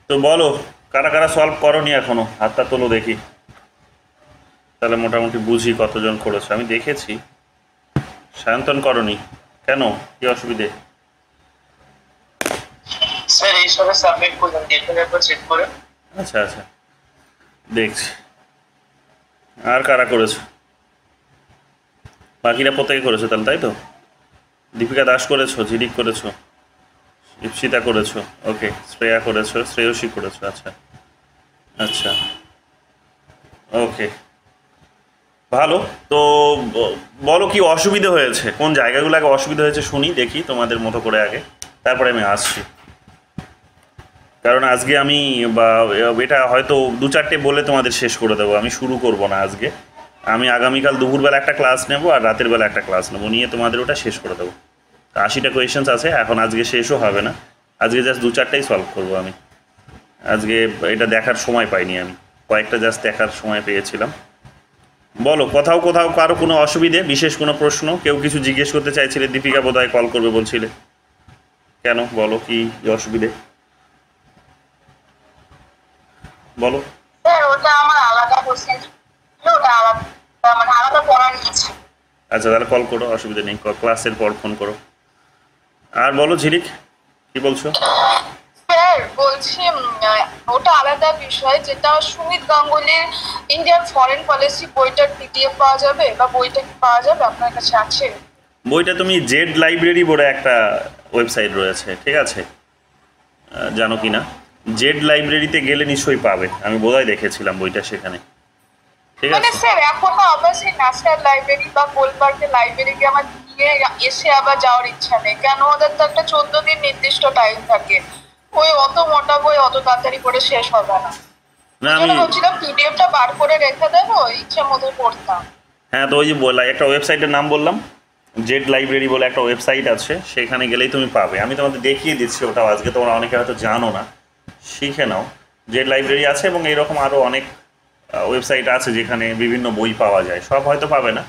তো বলো, কারা কারা সলভ করনি এখনো, হাতটা তোলো দেখি। তাহলে মোটামুটি বুঝি কতজন করেছে। আমি দেখেছি সায়ন্তন করনি, কেন, কি অসুবিধে? স্যার এইসবে সাবমিট করুন, দেখুন একবার চেক করে। আচ্ছা আচ্ছা, দেখছি আর কারা করেছে। বাকিরা প্রত্যেকে করেছো তাহলে, তাই তো? দীপিকা দাস করেছো, ঝিলিক করেছো, ইপসিতা করেছো, ওকে, শ্রেয়া করেছো, শ্রেয়সী করেছো, আচ্ছা আচ্ছা, ওকে, ভালো। তো বলো কি অসুবিধা হয়েছে, কোন জায়গাগুলো আগে অসুবিধা হয়েছে শুনি, দেখি তোমাদের মতো করে আগে, তারপরে আমি আসছি। কারণ আজকে আমি বা এটা হয়তো দু চারটে বলে তোমাদের শেষ করে দেবো, আমি শুরু করব না আজকে। আমি আগামীকাল দুপুরবেলা একটা ক্লাস নেব আর রাতের বেলা একটা ক্লাস নেবো, নিয়ে তোমাদের ওটা শেষ করে দেবো। 80টা কোয়েশ্চেন্স আছে, এখন আজকে শেষও হবে না। আজকে জাস্ট দু চারটাই সলভ করবো আমি আজকে। এটা দেখার সময় পাইনি আমি, কয়েকটা জাস্ট দেখার সময় পেয়েছিলাম। বলো, কোথাও কোথাও কারো কোনো অসুবিধে, বিশেষ কোনো প্রশ্ন, কেউ কিছু জিজ্ঞেস করতে চাইছিলে? দীপিকা বোধহয় কল করবে বলছিলে, কেন বলো কি অসুবিধে, বলো। স্যার ওটা আমার আলাদা কোশ্চেন ছিল, ওটা আলাদা মানে আলাদা পড়া নিয়েছে। আচ্ছা তাহলে কল করো, অসুবিধা নেই, ক্লাসের পর ফোন করো। আর বলো ঝিলিক, কি বলছো? স্যার বলছি ওটা আলাদা বিষয়, যেটা সুমিত গাঙ্গুলির ইন্ডিয়ান ফরেন পলিসি বইটার পিডিএফ পাওয়া যাবে, বা বইটা কি পাওয়া যাবে, আপনার কাছে আছে? বইটা তুমি জেড লাইব্রেরি বলে একটা ওয়েবসাইট রয়েছে, ঠিক আছে? জানো কি না? জেড লাইব্রেরিতে গেলে নিশ্চয়ই পাবে, আমি বোধহয় দেখেছিলাম বইটা সেখানে, ঠিক মানে আছে? স্যার এখন না আবার সেই ন্যাশনাল লাইব্রেরি বা গোলপার্কের লাইব্রেরিকে আমার নিয়ে এসে আবার যাওয়ার ইচ্ছা নেই, কেন ওদের তো একটা 14 দিন নির্দিষ্ট টাইম থাকে। ওই অত মোটা বই অত তাড়াতাড়ি করে শেষ হবে না। না ওই জন্য আমি, ভাবছিলাম পিডিএফটা বার করে রেখে দেবো, ইচ্ছে মতো পড়তাম। হ্যাঁ তো ওই যে বললাম একটা ওয়েবসাইটের নাম বললাম, জেড লাইব্রেরি বলে একটা ওয়েবসাইট আছে, সেখানে গেলেই তুমি পাবে। আমি তোমাদের দেখিয়ে দিচ্ছি ওটাও আজকে, তোমরা অনেকে হয়তো জানো না, শিখে নাও। জেড লাইব্রেরি আছে এবং এইরকম আরও অনেক ওয়েবসাইট আছে যেখানে বিভিন্ন বই পাওয়া যায়, সব হয়তো পাবে না,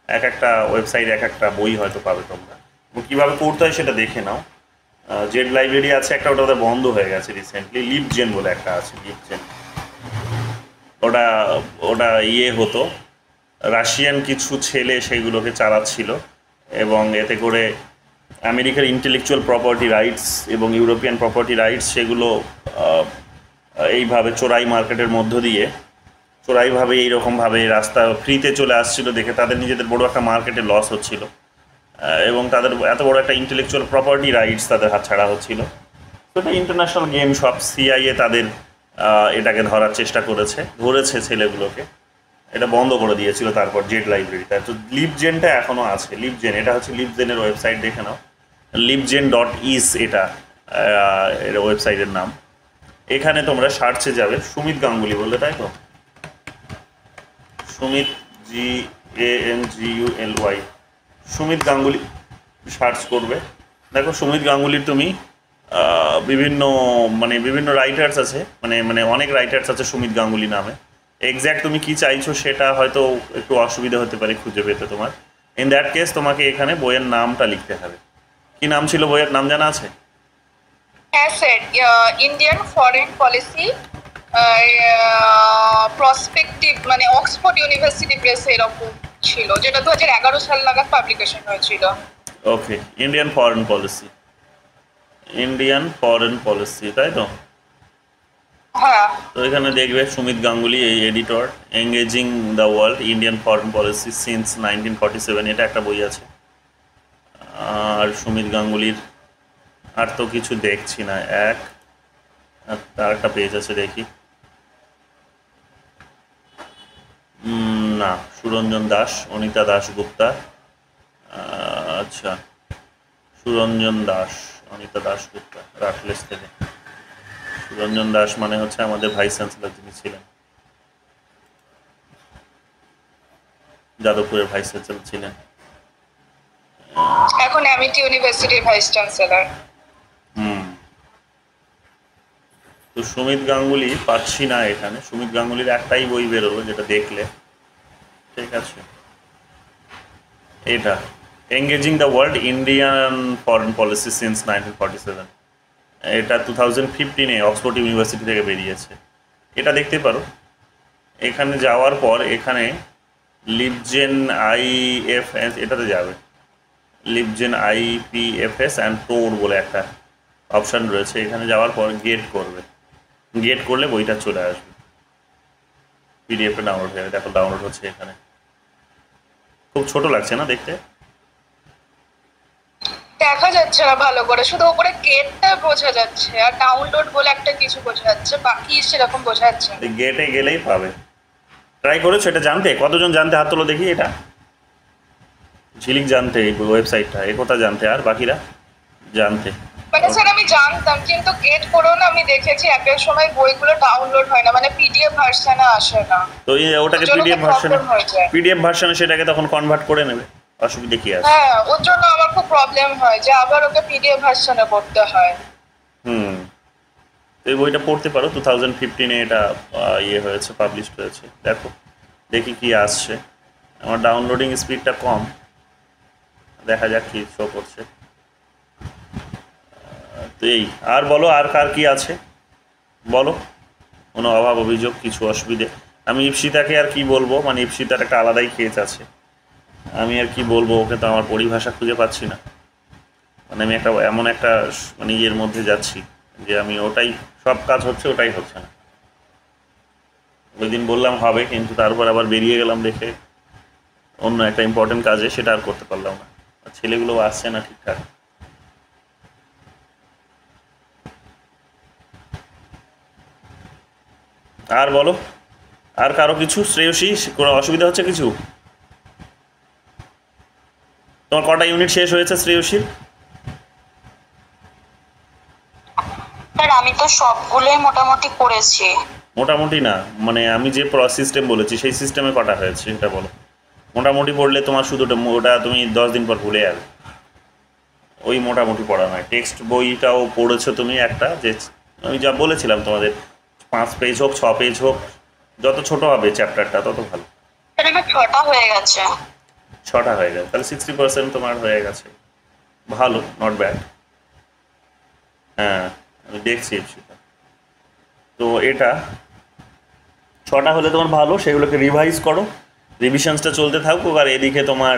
এক একটা ওয়েবসাইট এক একটা বই হয়তো পাবে তোমরা। এবং কীভাবে পড়তে হয় সেটা দেখে নাও। জেড লাইব্রেরি আছে একটা, ওটা ওদের বন্ধ হয়ে গেছে রিসেন্টলি। লিপজেন বলে একটা আছে, লিপজেন, ওটা ওটা হতো, রাশিয়ান কিছু ছেলে সেইগুলোকে চালাচ্ছিল, এবং এতে করে আমেরিকার ইন্টেলেকচুয়াল প্রপার্টি রাইটস এবং ইউরোপিয়ান প্রপার্টি রাইটস সেগুলো এইভাবে চোরাই মার্কেটের মধ্য দিয়ে, চোরাইভাবে এইরকমভাবে রাস্তা ফ্রিতে চলে আসছিল দেখে তাদের নিজেদের বড় একটা মার্কেটে লস হচ্ছিল, এবং তাদের এত বড় একটা ইন্টেলেকচুয়াল প্রপার্টি রাইটস তাদের হাতছাড়া হচ্ছিল। তো এটা ইন্টারন্যাশনাল গেম, সব সিআইএ তাদের এটাকে ধরার চেষ্টা করেছে, ধরেছে ছেলেগুলোকে, এটা বন্ধ করে দিয়েছিল তারপর জেড লাইব্রেরিটা। তো লিপজেনটা এখনও আছে, লিপজেন, এটা হচ্ছে লিপজেনের ওয়েবসাইট, দেখে নাও, লিপজেন.ইস এটা এর ওয়েবসাইটের নাম। এখানে তোমরা সার্চে যাবে, সুমিত গাঙ্গুলি বললে, তাই তো? সুমিত, GANGULY, সুমিত গাঙ্গুলি সার্চ করবে। দেখো সুমিত গাঙ্গুলির তুমি বিভিন্ন বিভিন্ন রাইটার্স আছে, মানে মানে অনেক রাইটার্স আছে সুমিত গাঙ্গুলি নামে। এক্স্যাক্ট তুমি কি চাইছো সেটা হয়তো একটু অসুবিধা হতে পারে খুঁজে পেতে তোমার। ইন দ্যাট কেস তোমাকে এখানে বইয়ের নামটা লিখতে হবে। কি নাম ছিল বইয়ের, নাম জানা আছে? হ্যাঁ sir, Indian foreign policy prospective, মানে অক্সফোর্ড ইউনিভার্সিটি প্রেসে এরকম ছিল, যেটা 2011 সাল নাগাদ পাবলিকেশন হয়েছিল। Okay, Indian foreign policy, Indian foreign policy, তাই তো? হ্যাঁ। তো এখানে দেখবে সুমিত গাঙ্গুলি, এই editor, engaging the world Indian foreign policy since 1947, এটা একটা বই আছে। আর সুমিত গাঙ্গুলির আর তো কিছু দেখছি না। আর একটা পেজ আছে দেখি, না, সুরঞ্জন দাস, অনিতা দাশগুপ্তা, আচ্ছা, সুরঞ্জন দাস, অনিতা দাশগুপ্তা, রাটলেস থেকে। সুরঞ্জন দাস মানে হচ্ছে আমাদের ভাইস চ্যান্সেলর যিনি ছিলেন, যাদবপুরের ভাইস চ্যান্সেলর ছিলেন। এখন অ্যামিটি ইউনিভার্সিটির ভাইস চ্যান্সেলর। তো সুমিত গাঙ্গুলি পাচ্ছি না এখানে। সুমিত গাঙ্গুলির একটাই বই বেরোলো যেটা দেখলে, ঠিক আছে, এটা engaging the world Indian foreign policy since 1947, এটা 2015-এ অক্সফোর্ড ইউনিভার্সিটি থেকে বেরিয়েছে। এটা দেখতে পারো। এখানে যাওয়ার পর এখানে লিপজেন আইএফএস এটাতে যাবে, লিপজেন আইপিএফএস অ্যান্ড টোর বলে একটা অপশান রয়েছে। এখানে যাওয়ার পর গেট করবে, গেট করলে বইটা চলে আসবে, পিডিএফটা ডাউনলোড হয়ে যাবে। দেখো ডাউনলোড হচ্ছে। এখানে খুব ছোট লাগছে না দেখতে? দেখা যাচ্ছে না ভালো করে, শুধু উপরে গেটটা বোঝা যাচ্ছে আর ডাউনলোড বলে একটা কিছু বোঝা যাচ্ছে, বাকি সেরকম বোঝা যাচ্ছে না। গেটে গেলেই পাবে। ট্রাই করেছো এটা জানতে? কতজন জানতে হাত তোলো দেখি। এটা ঝিলিক জানতে এই ওয়েবসাইটটা, এ কথা জানতে, আর বাকিরা জানতে? মানে স্যার আমি জানতাম, কিন্তু গেট করেও না আমি দেখেছি এক এক সময় বইগুলো ডাউনলোড হয় না, মানে পিডিএফ ভার্সনে আসে না। তো ওটাকে পিডিএফ ভার্সনে সেটাকে তখন কনভার্ট করে নেবে, অসুবিধা কি আছে? হ্যাঁ, ওর জন্য আমার খুব প্রবলেম হয় যে আবার ওকে পিডিএফ ভার্সনে করতে হয়। এই বইটা পড়তে পারো। 2015-এ এটা ইয়ে হয়েছে, পাবলিশ হয়েছে। দেখো দেখি কি আসছে। আমার ডাউনলোডিং স্পিডটা কম, দেখা যাক কি শো করছে। তো এই, আর বলো আর কার কি আছে বলো, কোনো অভাব অভিযোগ কিছু অসুবিধে? আমি ইপসিতাকে আর কি বলবো, মানে ইপসিতার একটা আলাদাই কেস আছে। আমি আর কি বলবো, ওকে তো আমার পরিভাষা খুঁজে পাচ্ছি না। মানে আমি একটা এমন একটা মানে ইয়ের মধ্যে যাচ্ছি যে আমি ওটাই সব কাজ হচ্ছে, ওটাই হচ্ছে না। ওই দিন বললাম হবে, কিন্তু তারপর আবার বেরিয়ে গেলাম দেখে অন্য একটা ইম্পর্টেন্ট কাজে, সেটা আর করতে পারলাম না। ছেলেগুলো আসছে না ঠিকঠাক। আর বলো, আর কারো কিছু? শ্রেয়সী কোনো অসুবিধা হচ্ছে কিছু? তোমার কটা ইউনিট শেষ হয়েছে শ্রেয়সীর? স্যার আমি তো সবগুলোই মোটামুটি করেছি। মোটামুটি না, মানে আমি যে সিস্টেম বলেছি সেই সিস্টেমে কটা হয়েছে সেটা বলো। মোটামুটি পড়লে তোমার শুধু ওটা তুমি 10 দিন পর ভুলে যাবে। ওই মোটামুটি পড়া নয়। টেক্সট বইটাও পড়েছো তুমি একটা, যে আমি যা বলেছিলাম তোমাদের 5 পেজ হোক 6 পেজ হোক, যত ছোট হবে চ্যাপ্টারটা তত ভালো। স্যার আমার 6টা হয়ে গেছে। 6টা হয়ে গেছে, তাহলে 60% তোমার হয়ে গেছে। ভালো, নট ব্যাড। হ্যাঁ আমি দেখছি সেটা। তো এটা 6টা হলে তোমার ভালো, সেগুলোকে রিভাইজ করো, রিভিশনসটা চলতে থাকুক। আর এদিকে তোমার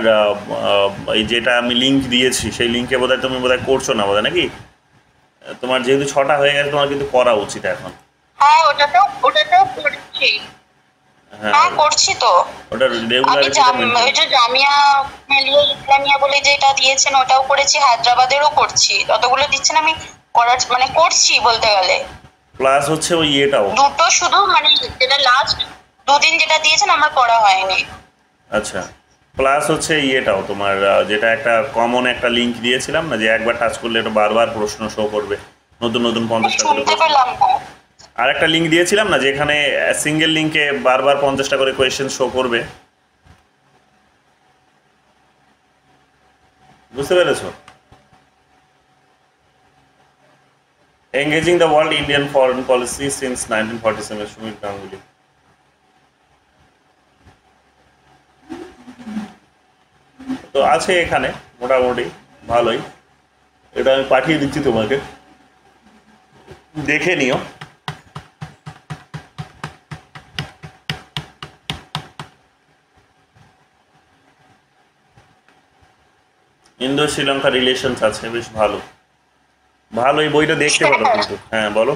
এই যেটা আমি লিঙ্ক দিয়েছি সেই লিঙ্কে বোধহয় তুমি বোধহয় করছো না বোধহয়, নাকি? তোমার যেহেতু 6টা হয়ে গেছে, তোমার কিন্তু করা উচিত এখন। হ্যাঁ ওটাতেও করছি। হ্যাঁ করছি তো। ওটা রেগুলার। ওই যে জামিয়া মিলিয়া ইসলামিয়া বলে যেটা দিয়েছেন ওটাও করেছি, হায়দ্রাবাদেরও করছি। যতগুলো দিচ্ছেন আমি করার মানে করছি বলতে গেলে। প্লাস হচ্ছে ওই এটাও দুটো শুধু মানে যেটা লাস্ট দুদিন যেটা দিয়েছেন আমার করা হয়নি। আচ্ছা, প্লাস হচ্ছে ইয়েটাও তোমার যেটা একটা কমন একটা লিঙ্ক দিয়েছিলাম না, যে একবার টাচ করলে এটা বারবার প্রশ্ন শো করবে, নতুন নতুন 50টা করে শুনতে পেলাম না। আর একটা লিঙ্ক দিয়েছিলাম না, যেখানে সিঙ্গেল লিঙ্কে বারবার 50টা করে কোয়েশ্চেন শো করবে, বুঝতে পেরেছো? Engaging the world Indian foreign policy since 1947 Sumit Ganguly. তো আছে এখানে মোটামুটি ভালোই। এটা আমি পাঠিয়ে দিচ্ছি তোমাকে, দেখে নিও। ইন্দো শ্রীলঙ্কা রিলেশনস আছে, বেশ ভালো ভালো। এই বইটা দেখতে পারো কিন্তু। হ্যাঁ বলো।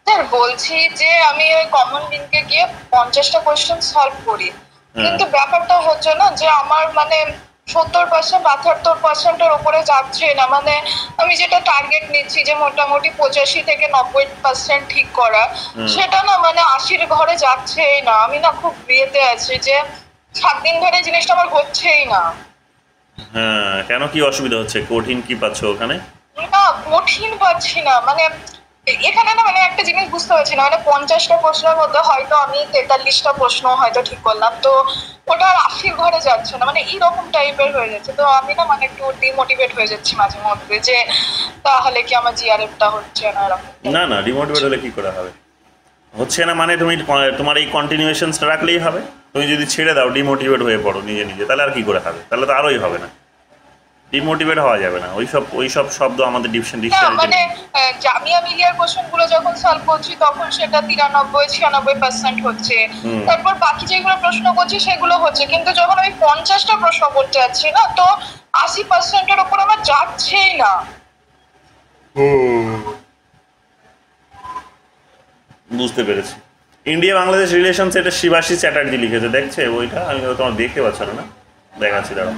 স্যার বলছি যে আমি ওই কমন লিঙ্কে গিয়ে 50টা কোয়েশ্চেন সলভ করি, কিন্তু ব্যাপারটা হচ্ছে না যে আমার মানে 70% 78%-এর উপরে যাচ্ছে না। মানে আমি যেটা টার্গেট নিচ্ছি যে মোটামুটি 85 থেকে 90% ঠিক করা, সেটা না মানে 80-র ঘরে যাচ্ছেই না। আমি না খুব বিয়েতে আছি যে 7 দিন ধরে জিনিসটা আমার হচ্ছেই না। হ্যাঁ, কেন কি অসুবিধা হচ্ছে? কঠিন কি পাচ্ছ ওখানে? না কঠিন পাচ্ছি না, মানে এখানে না মানে একটা জিনিস বুঝতে পারছি না, মানে 50টা প্রশ্নের মধ্যে হয়তো আমি 43টা প্রশ্ন হয়তো ঠিক করলাম, তো ওটা আর 80 ঘরে যাচ্ছে না, মানে এইরকম টাইপের হয়ে যাচ্ছে। তো আমি না মানে একটু ডিমোটিভেট হয়ে যাচ্ছি মাঝে মধ্যে যে তাহলে কি আমার জিআরএফটা হচ্ছে না এরকম। না না, ডিমোটিভেট হলে কি করে হবে? হচ্ছে না মানে তুমি তোমার এই কন্টিনিউয়েশনসটা রাখলেই হবে। তুমি যদি ছেড়ে দাও, ডিমোটিভেট হয়ে পড়ো নিজে নিজে, তাহলে আর কি করে হবে? তাহলে তো আরোই হবে না। ডিমোটিভেট হওয়া যাবে না, ওইসব শব্দ আমাদের না ডিকশনারিতে মানে নেই। জামিয়া মিলিয়ার কোশ্চেন গুলো যখন সলভ করছি তখন সেটা 93-96% হচ্ছে, হুম। তারপর বাকি যেগুলো প্রশ্ন করছি সেগুলো হচ্ছে, কিন্তু যখন আমি 50টা প্রশ্ন করতে যাচ্ছি না, তো 80%-এর উপর আমার যাচ্ছেই না। বুঝতে পেরেছি। ইন্ডিয়া বাংলাদেশ রিলেশনস, এটা শিবাশী চ্যাটার্জি লিখেছে, দেখছে বইটা? আমি তো তোমার দেখতে পাচ্ছ না, দেখাচ্ছি দাঁড়াও,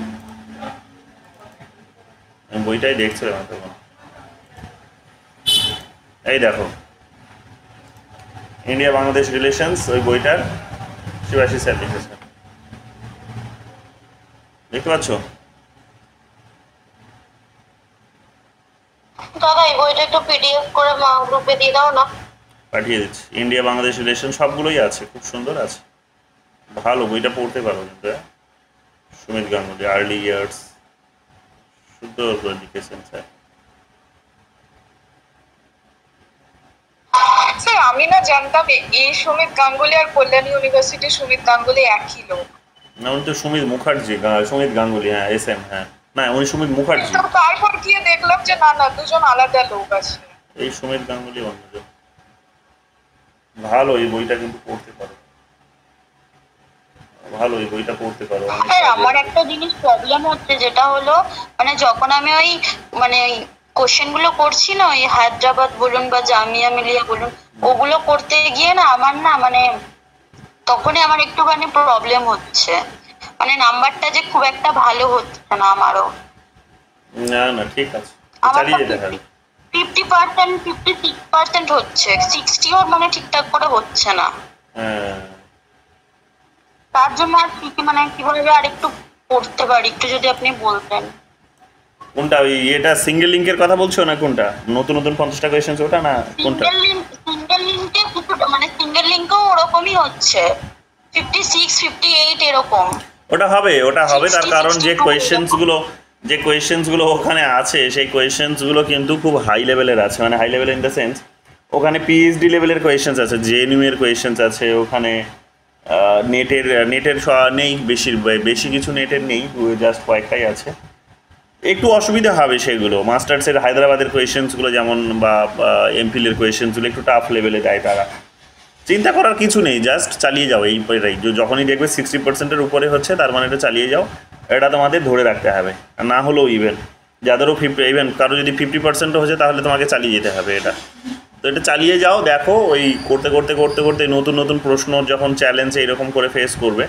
আমি বইটাই দেখছিলাম তখন। এই দেখো, ইন্ডিয়া বাংলাদেশ রিলেশনস, ওই বইটার শিবাশী স্যার লিখেছে, দেখতে পাচ্ছ? দাদা এই বইটা একটু পিডিএফ করে মা গ্রুপে দিয়ে দাও না। পাঠিয়ে দিচ্ছি। ইন্ডিয়া বাংলাদেশ রিলেশন সবগুলোই আছে, খুব সুন্দর আছে, ভালো বইটা পড়তে পারো কিন্তু। সুমিত গাঙ্গুলি, আর্লি ইয়ার্স, সুন্দর করে লিখেছেন স্যার। স্যার আমি না জানতাম এই সুমিত গাঙ্গুলি আর কল্যাণ ইউনিভার্সিটি সুমিত গাঙ্গুলি একই লোক। না, উনি তো সুমিত মুখার্জি, সুমিত গাঙ্গুলি, হ্যাঁ এস এম, হ্যাঁ না উনি সুমিত মুখার্জি। তো তারপর গিয়ে দেখলাম যে না না, দুজন আলাদা লোক আছে। এই সুমিত গাঙ্গুলি অন্যজন। ভালো, এই বইটা কিন্তু পড়তে পারো, ভালো এই বইটা পড়তে পারো। হ্যাঁ আমার একটা জিনিস প্রবলেম হচ্ছে, যেটা হলো মানে যখন আমি ওই মানে কোশ্চেন গুলো করছি না, ওই হায়দ্রাবাদ বলুন বা জামিয়া মিলিয়া বলুন, ওগুলো করতে গিয়ে না আমার না মানে তখনই আমার একটুখানি প্রবলেম হচ্ছে, মানে নাম্বারটা যে খুব একটা ভালো হচ্ছে না আমারও। না না ঠিক আছে, আমার চালিয়ে যেতে হবে। 50%, 56% হচ্ছে, 60ও মানে ঠিকঠাক করে হচ্ছে না। হ্যাঁ, তার জন্য আর কি মানে কিভাবে আর একটু পড়তে পারি, একটু যদি আপনি বলতেন। কোনটা ওই এটা সিঙ্গেল লিঙ্কের কথা বলছো না কোনটা? নতুন নতুন 50টা কোয়েশ্চেন ওটা না কোনটা? সিঙ্গেল লিঙ্কে মানে সিঙ্গেল লিঙ্কেও ওরকমই হচ্ছে, 56, 58 এরকম। ওটা হবে তার 60, কারণ 62 যে কোয়েশ্চেন্সগুলো ওখানে আছে, সেই কোয়েশ্চেন্সগুলো কিন্তু খুব হাই লেভেলের আছে, মানে high level in the sense ওখানে পিএইচডি লেভেলের কোয়েশ্চেন্স আছে, জেএনইউ এর কোয়েশ্চেন্স আছে ওখানে। নেটের নেই, বেশি কিছু নেটের নেই, জাস্ট কয়েকটাই আছে। একটু অসুবিধা হবে সেগুলো, মাস্টার্সের হায়দ্রাবাদের কোয়েশ্চেন্সগুলো যেমন বা এমফিলের কোয়েশ্চেন্সগুলো একটু টাফ লেভেলে দেয় তারা। চিন্তা করার কিছু নেই, জাস্ট চালিয়ে যাও। এটাই যখনই দেখবে 60%-এর উপরে হচ্ছে, তার মানে এটা চালিয়ে যাও, এটা তোমাদের ধরে রাখতে হবে। আর না হলেও যাদেরও কারো যদি 50%ও হচ্ছে, তাহলে তোমাকে চালিয়ে যেতে হবে এটা। তো এটা চালিয়ে যাও, দেখো ওই করতে করতে করতে করতে নতুন নতুন প্রশ্ন যখন চ্যালেঞ্জ এইরকম করে ফেস করবে,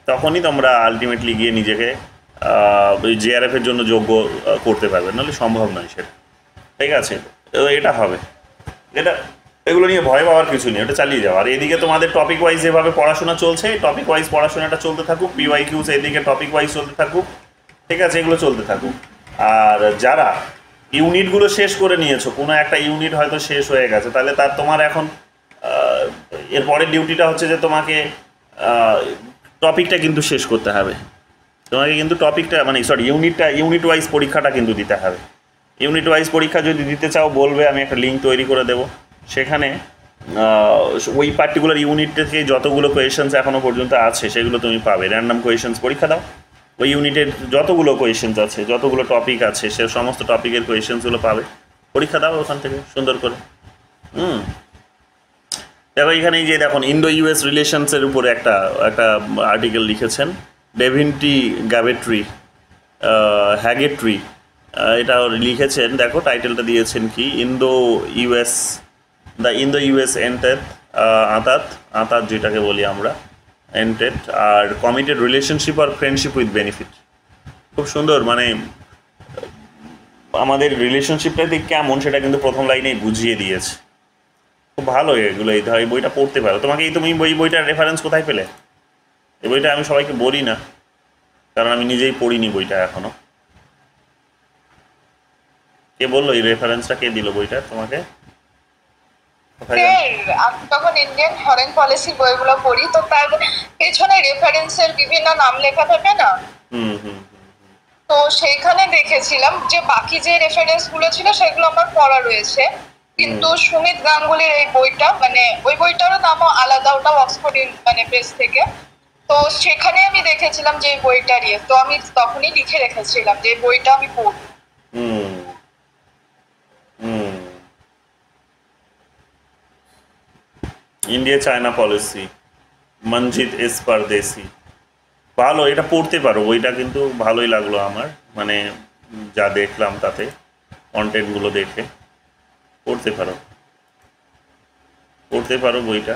তখনই তোমরা আলটিমেটলি গিয়ে নিজেকে ওই জেআরএফের জন্য যোগ্য করতে পারবে, নাহলে সম্ভব নয় সেটা। ঠিক আছে, এটা হবে, এগুলো নিয়ে ভয় পাওয়ার কিছু নেই, ওটা চালিয়ে যাও। আর এদিকে তোমাদের টপিক ওয়াইজ যেভাবে পড়াশোনা চলছে, টপিক ওয়াইজ পড়াশোনাটা চলতে থাকুক, পিওয়াইকিউস এদিকে টপিক ওয়াইজ চলতে থাকুক, ঠিক আছে, এগুলো চলতে থাকুক। আর যারা ইউনিটগুলো শেষ করে নিয়েছো, কোনো একটা ইউনিট হয়তো শেষ হয়ে গেছে, তাহলে তোমার এখন এর পরের ডিউটিটা হচ্ছে যে তোমাকে টপিকটা কিন্তু শেষ করতে হবে। তোমাকে কিন্তু টপিকটা মানে ইউনিট ওয়াইজ পরীক্ষাটা কিন্তু দিতে হবে। ইউনিট ওয়াইজ পরীক্ষা যদি দিতে চাও বলবে, আমি একটা লিঙ্ক তৈরি করে দেবো, সেখানে ওই পার্টিকুলার ইউনিট থেকে যতগুলো কোয়েশনস এখনও পর্যন্ত আছে সেগুলো তুমি পাবে। র্যান্ডম কোয়েশনস পরীক্ষা দাও, ওই ইউনিটের যতগুলো কোয়েশনস আছে, যতগুলো টপিক আছে, সে সমস্ত টপিকের কোয়েশনসগুলো পাবে, পরীক্ষা দাও ওখান থেকে সুন্দর করে। দেখো এখানে যে দেখুন, ইন্ডো ইউএস রিলেশনসের উপরে একটা আর্টিকেল লিখেছেন ডেভিনটি হ্যাগেট্রি, এটা লিখেছেন। দেখো টাইটেলটা দিয়েছেন কি, দ্য ইন্দো ইউএস এন্টেট, আঁতাত যেটাকে বলি আমরা, এন্টেট আর কমিটেড রিলেশনশিপ আর ফ্রেন্ডশিপ উইথ বেনিফিট। খুব সুন্দর, মানে আমাদের রিলেশনশিপটা ঠিক কেমন সেটা কিন্তু প্রথম লাইনেই বুঝিয়ে দিয়েছে। খুব ভালো এগুলো, এই বইটা পড়তে পারো। তুমি বইটার রেফারেন্স কোথায় পেলে? এই বইটা আমি সবাইকে বলি না, কারণ আমি নিজেই পড়িনি বইটা এখনো। কে বললো এই রেফারেন্সটা, কে দিল বইটা তোমাকে? আমি তখন ইন্ডিয়ান ফরেন পলিসি বইগুলো পড়ি, তো তার পেছনে রেফারেন্সের বিভিন্ন নাম লেখা থাকে না, তো সেইখানে দেখেছিলাম যে বাকি যে রেফারেন্স গুলো ছিল সেগুলো আমার পড়া রয়েছে, কিন্তু সুমিত গাঙ্গুলির এই বইটা, মানে ওই বইটারও নামও আলাদা, ওটা অক্সফোর্ড মানে প্রেস থেকে, তো তো সেখানে আমি দেখেছিলাম যে এই বইটা নিয়ে, তো আমি তখনই লিখে রেখেছিলাম যে এই বইটা আমি পড়ব। হুম হুম India China policy, Manjeet S Pardesi. ভালো, এটা পড়তে পারো, বইটা কিন্তু ভালোই লাগলো আমার, মানে যা দেখলাম তাতে, কন্টেন্টগুলো দেখে পড়তে পারো, পড়তে পারো বইটা,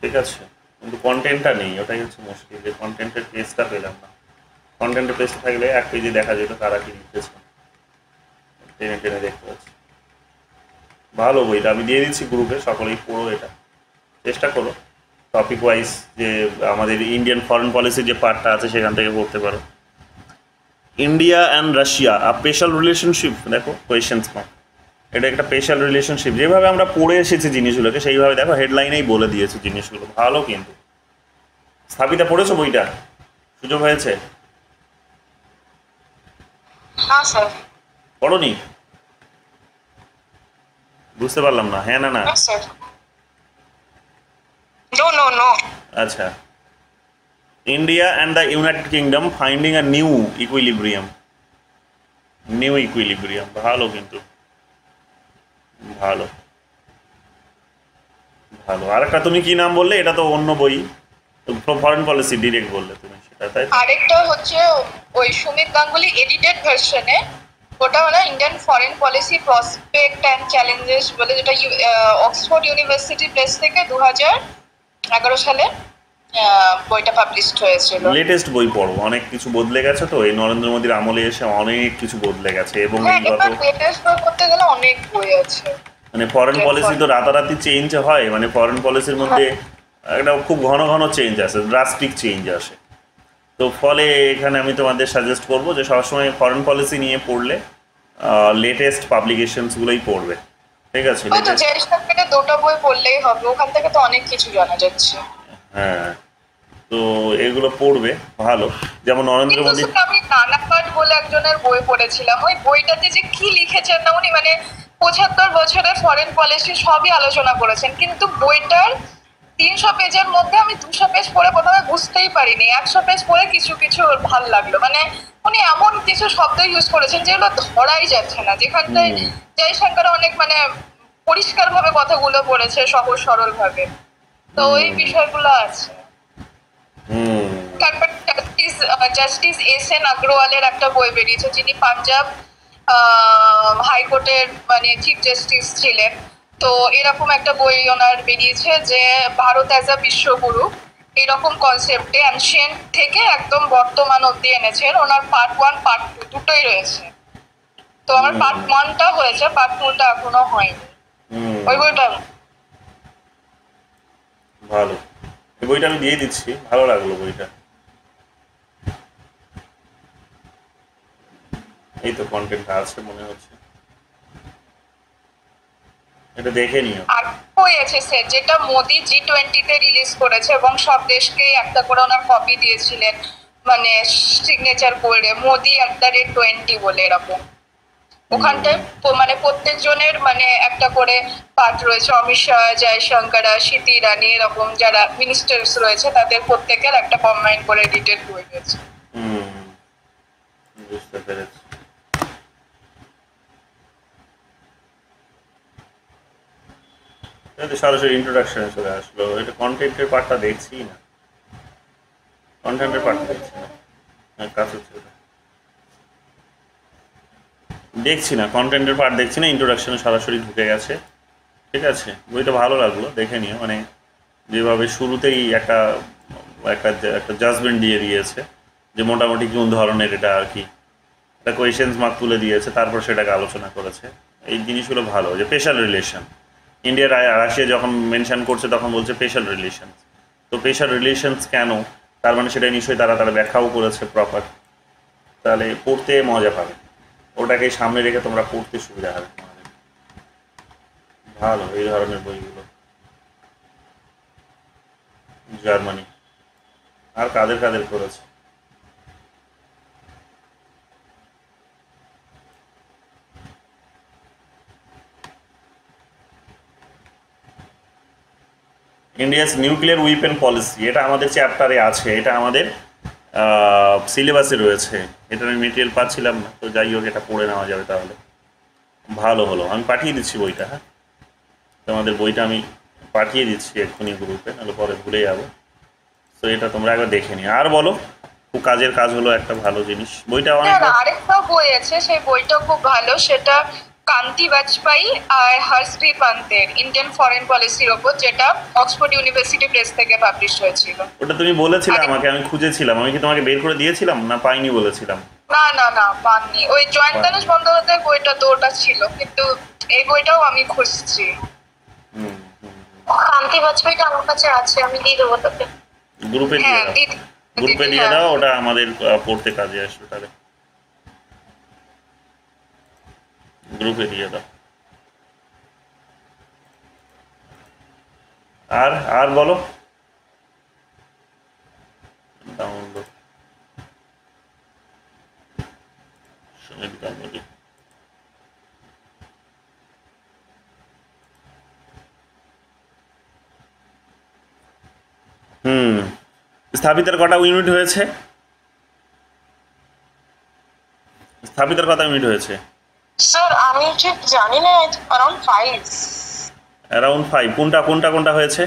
ঠিক আছে। কিন্তু কন্টেন্টটা নেই, ওটাই হচ্ছে মুশকিল, যে কন্টেন্টের পেজটা পেলাম না। কন্টেন্টের পেজটা থাকলে এক পেজে দেখা যেত তারা কি লিখেছে, টেনে টেনে দেখতে পাচ্ছি। ভালো বইটা, আমি দিয়ে দিচ্ছি গ্রুপে, সকলেই পড়ো এটা, চেষ্টা করো টপিক ওয়াইজ, যে আমাদের ইন্ডিয়ান ফরেন পলিসির যে পার্টটা আছে সেখান থেকে পড়তে পারো। India and Russia a special relationship, দেখো কোয়েশ্চেন্স মার্ক, এটা একটা স্পেশাল রিলেশনশিপ, যেভাবে আমরা পড়ে এসেছি জিনিসগুলোকে সেইভাবে দেখো হেডলাইনেই বলে দিয়েছে জিনিসগুলো, ভালো কিন্তু। স্থাপিতা পড়েছো বইটা, সুযোগ হয়েছে? হ্যাঁ স্যার। পড়োনি? বুঝতে পারলাম না, হ্যাঁ না না? হ্যাঁ স্যার। No no no. আচ্ছা, India and the united kingdom finding a new equilibrium, new equilibrium, ভালো কিন্তু, ভালো ভালো। আর একটা তুমি কি নাম বললে, এটা তো অন্য বই, ফরেন পলিসি ডিরেক্ট বললে তুমি সেটা, তাই তো? আরেকটা হচ্ছে ওই সুমিত গাঙ্গুলি এডিটেড ভার্সনে, ওটা হলো Indian foreign policy prospect and challenges বলে, যেটা অক্সফোর্ড ইউনিভার্সিটি প্রেস থেকে 2011 সালে বইটা পাবলিশড হয়েছিল। লেটেস্ট বই পড়ো, অনেক কিছু বদলে গেছে তো, এই নরেন্দ্র মোদীর আমলে এসে অনেক কিছু বদলে গেছে, এবং হ্যাঁ, এই গত এবার লেটেস্ট বই করতে গেলে অনেক বই আছে। মানে ফরেন পলিসি তো রাতারাতি চেঞ্জ হয়, মানে ফরেন পলিসির মধ্যে একটা খুব ঘন ঘন চেঞ্জ আসে, ড্রাস্টিক চেঞ্জ আসে। তো ফলে এখানে আমি তোমাদের সাজেস্ট করবো যে সবসময় ফরেন পলিসি নিয়ে পড়লে লেটেস্ট পাবলিকেশনসগুলোই পড়বে, ঠিক আছে? ওই তো লেটেস্ট, জেরিস্টার থেকে দুটো বই পড়লেই হবে, ওখান থেকে তো অনেক কিছু জানা যাচ্ছে। হ্যাঁ, তো এগুলো পড়বে ভালো, যেমন নরেন্দ্র কিন্তু মোদী। স্যার আমি নানাপাট বলে একজনের বই পড়েছিলাম, ওই বইটাতে যে কি লিখেছেন না উনি, মানে 75 বছরের ফরেন পলিসি সবই আলোচনা করেছেন, কিন্তু বইটার 300 পেজের মধ্যে আমি 200 পেজ পড়ে প্রথমে বুঝতেই পারিনি, 100 পেজ পড়ে কিছু কিছু ভাল লাগলো। মানে উনি এমন কিছু শব্দ ইউজ করেছেন যেগুলো ধরাই যাচ্ছে না, যেখানটায় জয়শঙ্কর অনেক মানে পরিষ্কার ভাবে কথাগুলো বলেছে, সহজ সরল ভাবে। তো ওই বিষয়গুলো আছে। হুম তারপর জাস্টিস এস এন আগ্রওয়ালের একটা বই বেরিয়েছে, যিনি পাঞ্জাব হাইকোর্টের মানে চিফ জাস্টিস ছিলেন। তো এরকম একটা বই ওনার বেরিয়েছে যে ভারত অ্যাজ আ বিশ্বগুরু, এরকম কনসেপ্টে অ্যানশিয়েন্ট থেকে একদম বর্তমান অব্দি এনেছেন। ওনার পার্ট 1 পার্ট 2 দুটোই রয়েছে। তো আমার পার্ট 1টা হয়েছে, পার্ট 2টা এখনো হয়নি। হুম ওই বইটা ভালো, এই বইটা আমি দিয়ে দিচ্ছি, ভালো লাগলো বইটা। এই তো কন্টেন্টটা আছে মনে হচ্ছে, এটা দেখে নিও। আর বই আছে স্যার, যেটা মোদি G20-তে রিলিজ করেছে এবং সব দেশকে একটা করে ওনার কপি দিয়েছিলেন, মানে সিগনেচার করে মোদি@20 বলে এরকম। ওখানটায় মানে প্রত্যেকজনের মানে একটা করে পার্ট রয়েছে, অমিত শাহ, জয়শঙ্কর, স্মৃতি ইরানি, এরকম যারা মিনিস্টার্স রয়েছে তাদের প্রত্যেকের একটা কম্বাইন করে এডিটেড বই রয়েছে। হুম বুঝতে পেরেছি। এটা তো সরাসরি ইন্ট্রোডাকশনে চলে আসলো, এটা কন্টেন্টের পার্টটা দেখছি না, কন্টেন্টের পার্টটা দেখছি না, হ্যাঁ কাজ হচ্ছে ওটা। দেখছি না কন্টেন্টের পার্ট, দেখছি না, ইন্ট্রোডাকশনে সরাসরি ঢুকে গেছে, ঠিক আছে। বইটা ভালো লাগলো, দেখে নিও, মানে যেভাবে শুরুতেই একটা একটা একটা জাজমেন্ট দিয়ে দিয়েছে যে মোটামুটি কোন ধরনের এটা আর কি, একটা কোয়েশ্চেন্স মার্ক তুলে দিয়েছে, তারপর সেটাকে আলোচনা করেছে। এই জিনিসগুলো ভালো, যে স্পেশাল রিলেশন, ইন্ডিয়া রাশিয়া যখন মেনশন করছে তখন বলছে স্পেশাল রিলেশনস, তো স্পেশাল রিলেশনস কেন, তার মানে সেটা নিশ্চয়ই তারা তারা ব্যাখ্যাও করেছে প্রপার, তাহলে পড়তে মজা পাবে, ওটাকে সামনে রেখে তোমরা পড়তে সুবিধা হবে তোমাদের। ভালো এই ধরনের বইগুলো। জার্মানি, আর কাদের কাদের করেছে? ইন্ডিয়াস নিউক্লিয়ার উইপেন পলিসি, এটা আমাদের চ্যাপ্টারে আছে, এটা আমাদের সিলেবাসে রয়েছে। এটা আমি মেটেরিয়াল পাচ্ছিলাম না, তো যাই হোক এটা পড়ে নেওয়া যাবে তাহলে ভালো হলো। আমি পাঠিয়ে দিচ্ছি বইটা, হ্যাঁ তোমাদের বইটা আমি পাঠিয়ে দিচ্ছি এক্ষুনি গ্রুপে, নাহলে পরে ভুলে যাবো। তো এটা তোমরা একবার দেখে নিও। আর বলো, খুব কাজের কাজ হলো, একটা ভালো জিনিস বইটা অনেক। আরেকটা বই আছে, সেই বইটা খুব ভালো, সেটা কান্তি বাজপাই আর হর্ষবি পান্তের ইন্ডিয়ান ফরেন পলিসির ওপর, যেটা অক্সফোর্ড ইউনিভার্সিটি প্রেস থেকে পাবলিশ হয়েছিল। ওটা তুমি বলেছিলে আমাকে, আমি খুঁজেছিলাম, আমি কি তোমাকে বের করে দিয়েছিলাম না পাইনি বলেছিলাম? না না না, পাননি। ওই জয়ন্তদাস বন্দ্যোপাধ্যায়ের বইটা তো ওটা ছিল, কিন্তু এই বইটাও আমি খুঁজছি। কান্তি বাজপেয়ীটা আমার কাছে আছে, আমি দিয়ে দেবো তোকে। গ্রুপে দিয়ে হ্যাঁ, দাও, গ্রুপে দিয়ে দাও, ওটা আমাদের পড়তে কাজে আসবে তাহলে। গ্রুপে দিয়ে দাও। আর আর বলো, ডাউনলোড সুনীল গাঙ্গুলি। স্থাপিতের কটা ইউনিট হয়েছে? স্থাপিতের কটা ইউনিট হয়েছে? স্যার আমি ঠিক জানি না, अराउंड 5। অ্যারাউন্ড 5। কোনটা কোনটা কোনটা হয়েছে?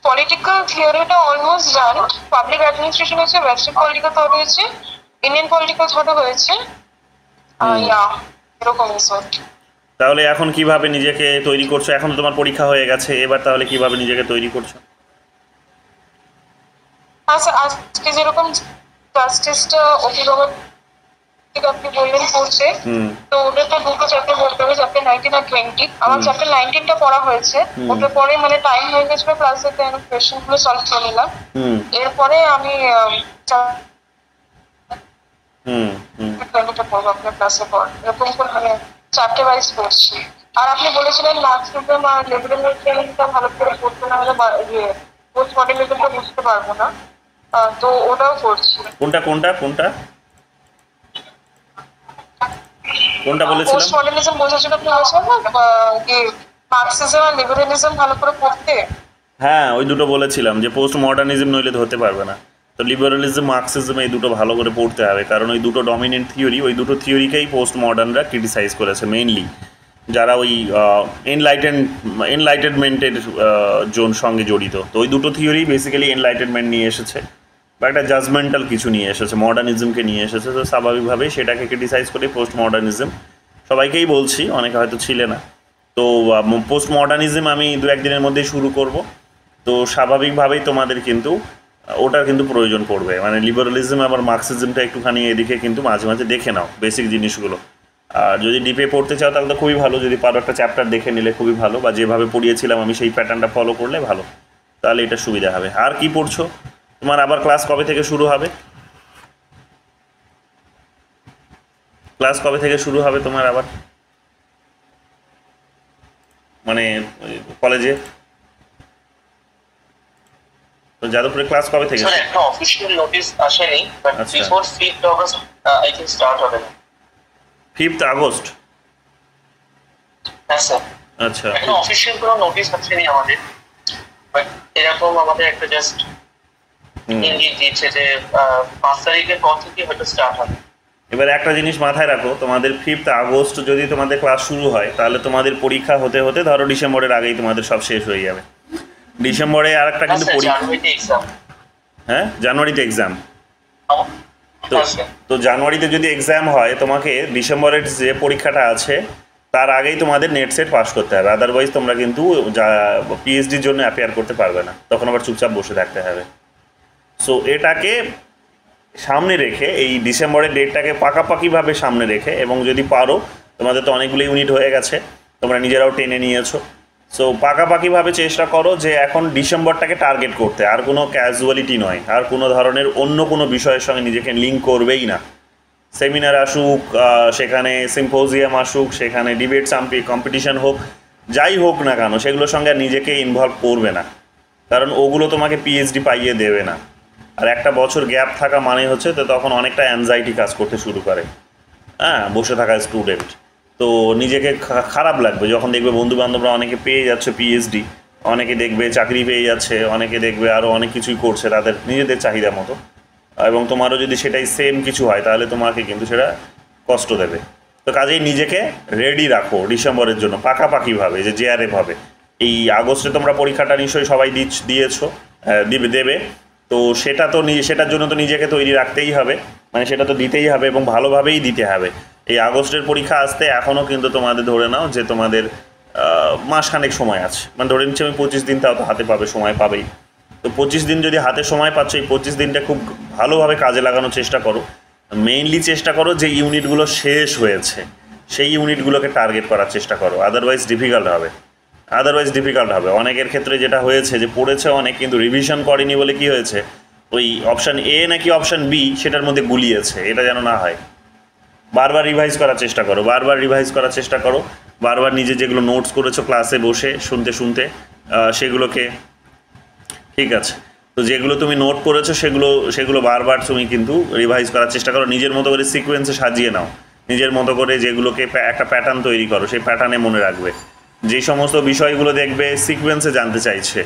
পলিটিক্যাল থিওরিটা অলমোস্ট ডান, পাবলিক অ্যাডমিনিস্ট্রেশন হয়েছে, ওয়েস্টার্ন পলিটিক্যাল থট হয়েছে, ইন্ডিয়ান পলিটিক্যাল থটও হয়েছে। ইয়া এরকমই স্যার। তাহলে এখন কিভাবে নিজেকে তৈরি করছো? এখন তো তোমার পরীক্ষা হয়ে গেছে, এবার তাহলে কিভাবে নিজেকে তৈরি করছো? হ্যাঁ স্যার, আজকে যেরকম জাস্টিসটা অভিভাবক আপনি বললেন পড়ছে, তো ওটা তো দুটো চ্যাপ্টার পড়তে হবে, চ্যাপ্টার 19 আর 20। আমার চ্যাপ্টার 19টা পড়া হয়েছে, ওটার পরে মানে টাইম হয়ে গেছিল, ক্লাসে কোয়েশ্চেন গুলো সলভ করে নিলাম। এরপরে আমি 20টা পড়বো আপনার ক্লাসে পর, এরকম করে মানে চ্যাপ্টার ওয়াইজ পড়ছি। আর আপনি বলেছিলেন মার্কসিজম আর লিবারেলিজমটা ভালো করে পড়তে না হলে পোস্ট মডার্নিজমটা বুঝতে পারবো না, তো ওটাও করছি। কোনটা কোনটা কোনটা কোনটা বলেছিলাম? পোস্ট মডার্নিজম বোঝার জন্য আপনি বলছেন না কি মার্কসিজম আর লিবারেলিজম ভালো করে পড়তে? হ্যাঁ, ওই দুটো বলেছিলাম যে পোস্ট মডার্নিজম নইলে ধরতে পারবে না। তো লিবারালিজম মার্কসিজম এই দুটো ভালো করে পড়তে হবে, কারণ ওই দুটো ডমিনেন্ট থিওরি, ওই দুটো থিওরিকেই পোস্ট মডার্নরা ক্রিটিসাইজ করেছে মেইনলি, যারা ওই এনলাইটেনমেন্টের জোন সঙ্গে জড়িত। তো ওই দুটো থিওরি বেসিক্যালি এনলাইটেনমেন্ট নিয়ে এসেছে, বা একটা জাজমেন্টাল কিছু নিয়ে এসেছে, মডার্নিজমকে নিয়ে এসেছে। তো স্বাভাবিকভাবেই সেটাকে ক্রিটিসাইজ করে পোস্ট মডার্নিজম, সবাইকেই বলছি, অনেকে হয়তো ছিলে না। তো পোস্ট মডার্নিজম আমি 2-1 দিনের মধ্যেই শুরু করব। তো স্বাভাবিকভাবেই তোমাদের কিন্তু ওটার কিন্তু প্রয়োজন পড়বে, মানে লিবারালিজম আবার মার্কসিজমটা একটুখানি এদিকে কিন্তু মাঝে মাঝে দেখে নাও বেসিক জিনিসগুলো। আর যদি ডিপে পড়তে চাও তাহলে তো খুবই ভালো, যদি পারো একটা চ্যাপ্টার দেখে নিলে খুবই ভালো, বা যেভাবে পড়িয়েছিলাম আমি সেই প্যাটার্নটা ফলো করলে ভালো, তাহলে এটা সুবিধা হবে। আর কি পড়ছো? তোমার আবার ক্লাস কবে থেকে শুরু হবে? ক্লাস কবে থেকে শুরু হবে তোমার আবার, মানে কলেজে? তো যাদবপুরে ক্লাস কবে থেকে? স্যার একটা অফিশিয়াল নোটিশ আসেনি, but before 5th August I think start হবে। 5th August? হ্যাঁ স্যার। আচ্ছা, একটা অফিশিয়াল কোনো নোটিশ আসেনি আমাদের, বাট এরকম আমাদের একটা জাস্ট ইঙ্গিত দিচ্ছে যে 5 তারিখের পর থেকে হয়তো স্টার্ট হবে। এবার একটা জিনিস মাথায় রাখো, তোমাদের 5th আগস্ট যদি তোমাদের ক্লাস শুরু হয়, তাহলে তোমাদের পরীক্ষা হতে হতে ধরো ডিসেম্বরের আগেই তোমাদের সব শেষ হয়ে যাবে। ডিসেম্বরে আর একটা কিন্তু পরীক্ষা, হ্যাঁ জানুয়ারিতে এক্সাম। তো জানুয়ারিতে যদি এক্সাম হয়, তোমাকে ডিসেম্বরের যে পরীক্ষাটা আছে তার আগেই তোমাদের নেট সেট পাস করতে হবে, আদারওয়াইজ তোমরা কিন্তু পিএইচডির জন্য অ্যাপিয়ার করতে পারবে না, তখন আবার চুপচাপ বসে থাকতে হবে। সো এটাকে সামনে রেখে, এই ডিসেম্বরের ডেটটাকে পাকাপাকিভাবে সামনে রেখে, এবং যদি পারো, তোমাদের তো অনেকগুলো ইউনিট হয়ে গেছে, তোমরা নিজেরাও টেনে নিয়েছো, সো পাকাপাকিভাবে চেষ্টা করো যে এখন ডিসেম্বরটাকে টার্গেট করতে, আর কোনো ক্যাজুয়ালিটি নয়, আর কোনো ধরনের অন্য কোনো বিষয়ের সঙ্গে নিজেকে লিঙ্ক করবেই না। সেমিনার আসুক, সেখানে সিম্পোজিয়াম আসুক, সেখানে ডিবেট কম্পিটিশন হোক, যাই হোক না কেন, সেগুলোর সঙ্গে নিজেকে ইনভলভ করবে না, কারণ ওগুলো তোমাকে পিএইচডি পাইয়ে দেবে না। আর একটা বছর গ্যাপ থাকা মানে হচ্ছে তো তখন অনেকটা অ্যাংজাইটি কাজ করতে শুরু করে, হ্যাঁ, বসে থাকা স্টুডেন্ট। তো নিজেকে খারাপ লাগবে যখন দেখবে বন্ধু বান্ধবরা অনেকে পেয়ে যাচ্ছে পিএইচডি, অনেকে দেখবে চাকরি পেয়ে যাচ্ছে, অনেকে দেখবে আরও অনেক কিছুই করছে তাদের নিজেদের চাহিদা মতো, এবং তোমারও যদি সেটাই সেম কিছু হয় তাহলে তোমাকে কিন্তু সেটা কষ্ট দেবে। তো কাজেই নিজেকে রেডি রাখো ডিসেম্বরের জন্য পাকাপাকিভাবে, যে জেআরএফ হবে। এই আগস্টে তোমরা পরীক্ষাটা নিশ্চয়ই সবাই দিয়েছো, দেবে। তো সেটা তো সেটার জন্য তো নিজেকে তৈরি রাখতেই হবে, মানে সেটা তো দিতেই হবে এবং ভালোভাবেই দিতে হবে। এই আগস্টের পরীক্ষা আসতে এখনও কিন্তু তোমাদের ধরে নাও যে তোমাদের মাসখানেক সময় আছে, মানে ধরে নিচ্ছি আমি 25 দিন তাও তো হাতে পাবে, সময় পাবেই। তো 25 দিন যদি হাতে সময় পাচ্ছ, এই 25 দিনটা খুব ভালোভাবে কাজে লাগানোর চেষ্টা করো। মেইনলি চেষ্টা করো যে ইউনিটগুলো শেষ হয়েছে সেই ইউনিটগুলোকে টার্গেট করার চেষ্টা করো, আদারওয়াইজ ডিফিকাল্ট হবে। অনেকের ক্ষেত্রে যেটা হয়েছে যে পড়েছে অনেক কিন্তু রিভিশন করেনি বলে কি হয়েছে, ওই অপশান এ নাকি অপশান বি সেটার মধ্যে গুলিয়েছে। এটা যেন না হয়, বারবার রিভাইজ করার চেষ্টা করো, বারবার নিজে যেগুলো নোটস করেছো ক্লাসে বসে শুনতে সেগুলোকে, ঠিক আছে। তো যেগুলো তুমি নোট করেছো সেগুলো বারবার তুমি কিন্তু রিভাইজ করার চেষ্টা করো, নিজের মতো করে সিকোয়েন্সে সাজিয়ে নাও, নিজের মতো করে যেগুলোকে একটা প্যাটার্ন তৈরি করো, সেই প্যাটার্নে মনে রাখবে। যে সমস্ত বিষয়গুলো দেখবে সিকোয়েন্সে জানতে চাইছে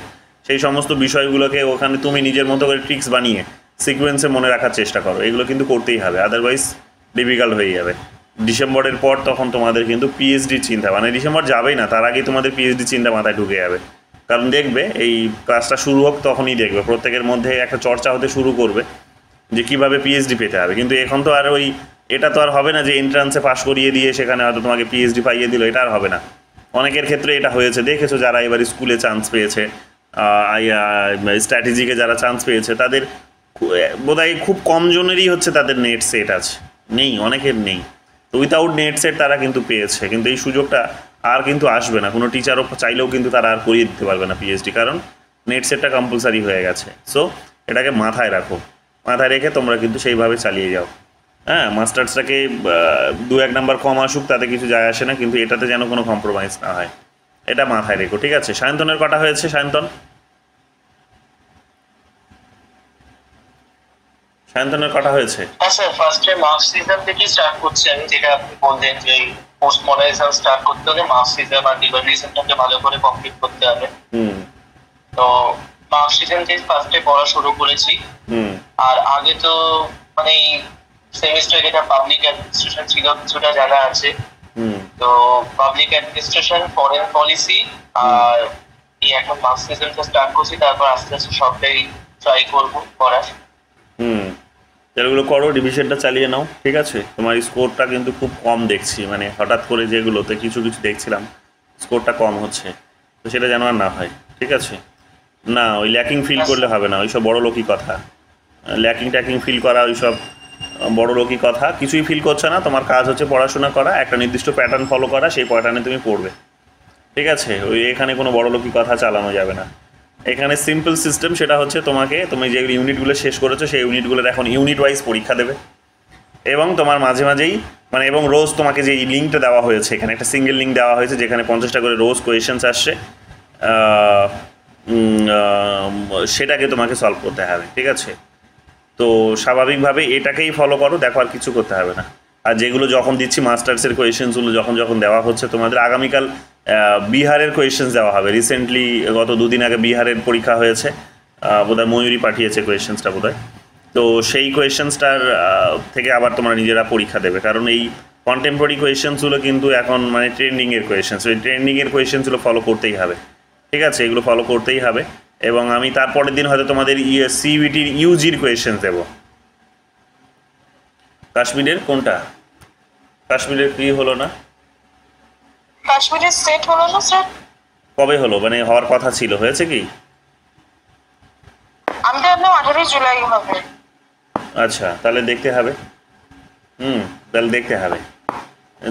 সেই সমস্ত বিষয়গুলোকে ওখানে তুমি নিজের মতো করে ট্রিক্স বানিয়ে সিকোয়েন্সে মনে রাখার চেষ্টা করো। এগুলো কিন্তু করতেই হবে, আদারওয়াইজ ডিফিকাল্ট হয়ে যাবে। ডিসেম্বরের পর তখন তোমাদের কিন্তু পিএইচডির চিন্তা, মানে ডিসেম্বর যাবেই না তার আগেই তোমাদের পিএইচডি চিন্তা মাথায় ঢুকে যাবে। কারণ দেখবে এই ক্লাসটা শুরু হোক তখনই দেখবে প্রত্যেকের মধ্যে একটা চর্চা হতে শুরু করবে যে কীভাবে পিএইচডি পেতে হবে। কিন্তু এখন তো আর এটা তো আর হবে না যে এন্ট্রান্সে পাশ করিয়ে দিয়ে সেখানে হয়তো তোমাকে পিএইচডি পাইয়ে দিল, এটা আর হবে না। অনেকের ক্ষেত্রে এটা হয়েছে, দেখেছো যারা এবার স্কুলে চান্স পেয়েছে, স্ট্র্যাটেজিকে যারা চান্স পেয়েছে তাদের বোধহয় খুব কম জনেরই হচ্ছে তাদের নেট সেট আছে, নেই, অনেকের নেই। তো উইথাউট নেট সেট তারা কিন্তু পেয়েছে, কিন্তু এই সুযোগটা আর কিন্তু আসবে না, কোনো টিচারও চাইলেও কিন্তু তারা আর করিয়ে দিতে পারবে না পিএইচডি, কারণ নেট সেটটা কম্পালসারি হয়ে গেছে। সো এটাকে মাথায় রাখো, মাথায় রেখে তোমরা কিন্তু সেইভাবে চালিয়ে যাও। হ্যাঁ, মাস্টার্সটাকে 2-1 নাম্বার কম আসুক তাতে কিছু যায় আসে না, কিন্তু এটাতে যেন কোনো কম্প্রোমাইজ না হয়, এটা মাথায় রেখো, ঠিক আছে। সায়ন্তনের কটা হয়েছে? সায়ন্তনের কটা হয়েছে? হ্যাঁ স্যার, ফার্স্টে মার্কস সিস্টেম থেকে স্টার্ট করছি আমি, যেটা আপনি বললেন যে পোস্ট মডার্নিজম স্টার্ট করতে হলে মার্কস সিস্টেম আর লিবারেলিজমটাকে ভালো করে কমপ্লিট করতে হবে। তো মার্কস সিস্টেম থেকে ফার্স্টে পড়া শুরু করেছি। আর আগে তো মানে সেমিস্টার যেটা পাবলিক অ্যাডমিনিস্ট্রেশন ছিল কিছুটা জায়গা আছে, তো পাবলিক অ্যাডমিনিস্ট্রেশন, ফরেন পলিসি আর এই এখন মার্কস সিস্টেমটা স্টার্ট করছি, তারপর আস্তে আস্তে সবটাই ট্রাই করবো করার। যেগুলো করো ডিভিশনটা চালিয়ে নাও, ঠিক আছে। তোমার স্কোরটা কিন্তু খুব কম দেখছি, মানে হঠাৎ করে যেগুলোতে কিছু দেখছিলাম স্কোরটা কম হচ্ছে, তো সেটা যেন আর না হয়, ঠিক আছে। না ওই ল্যাকিং ফিল করলে হবে না, ওইসব বড় লোকই কথা, ট্যাকিং ফিল করা ওইসব বড় লোকই কথা, কিছুই ফিল করছে না। তোমার কাজ হচ্ছে পড়াশোনা করা, একটা নির্দিষ্ট প্যাটার্ন ফলো করা, সেই প্যাটার্নে তুমি পড়বে, ঠিক আছে। এখানে কোনো বড় লোকই কথা চালানো যাবে না। এখানে সিম্পল সিস্টেম, সেটা হচ্ছে তুমি যে ইউনিটগুলো শেষ করেছো সেই ইউনিটগুলোর এখন ইউনিট ওয়াইজ পরীক্ষা দেবে, এবং তোমার মাঝেই এবং রোজ তোমাকে যে লিঙ্কটা দেওয়া হয়েছে, এখানে একটা সিঙ্গেল লিঙ্ক দেওয়া হয়েছে যেখানে 50টা করে রোজ কোয়েশ্চেন্স আসছে, সেটাকে তোমাকে সলভ করতে হবে, ঠিক আছে। তো স্বাভাবিকভাবে এটাকেই ফলো করো, দেখো আর কিছু করতে হবে না। আর যেগুলো যখন দিচ্ছি মাস্টার্সের কোয়েশ্চেন্সগুলো যখন দেওয়া হচ্ছে তোমাদের, আগামীকাল বিহারের কোয়েশ্চেন্স দেওয়া হবে। রিসেন্টলি গত 2 দিন আগে বিহারের পরীক্ষা হয়েছে, বোধহয় ময়ূরী পাঠিয়েছে কোয়েশ্চেন্সটা বোধহয়। তো সেই কোয়েশ্চেন্সটার থেকে আবার তোমরা নিজেরা পরীক্ষা দেবে, কারণ এই কন্টেম্পোরারি কোয়েশ্চেন্সগুলো কিন্তু এখন মানে ট্রেন্ডিংয়ের কোয়েশ্চেন্স, ওই ট্রেন্ডিংয়ের কোয়েশ্চেন্সগুলো ফলো করতেই হবে, ঠিক আছে। এগুলো ফলো করতেই হবে। এবং আমি তারপরের দিন হয়তো তোমাদের সিইউটির ইউজির কোয়েশ্চেন্স দেবো। কাশ্মীরের কোনটা? কাশ্মীরের কি হলো না? কাশ্মীরের সেট হলো না স্যার? কবে হলো, মানে হওয়ার কথা ছিল, হয়েছে কি? আমি তো 18 জুলাই হবে। আচ্ছা, তাহলে দেখতে হবে। তাহলে দেখতে হবে,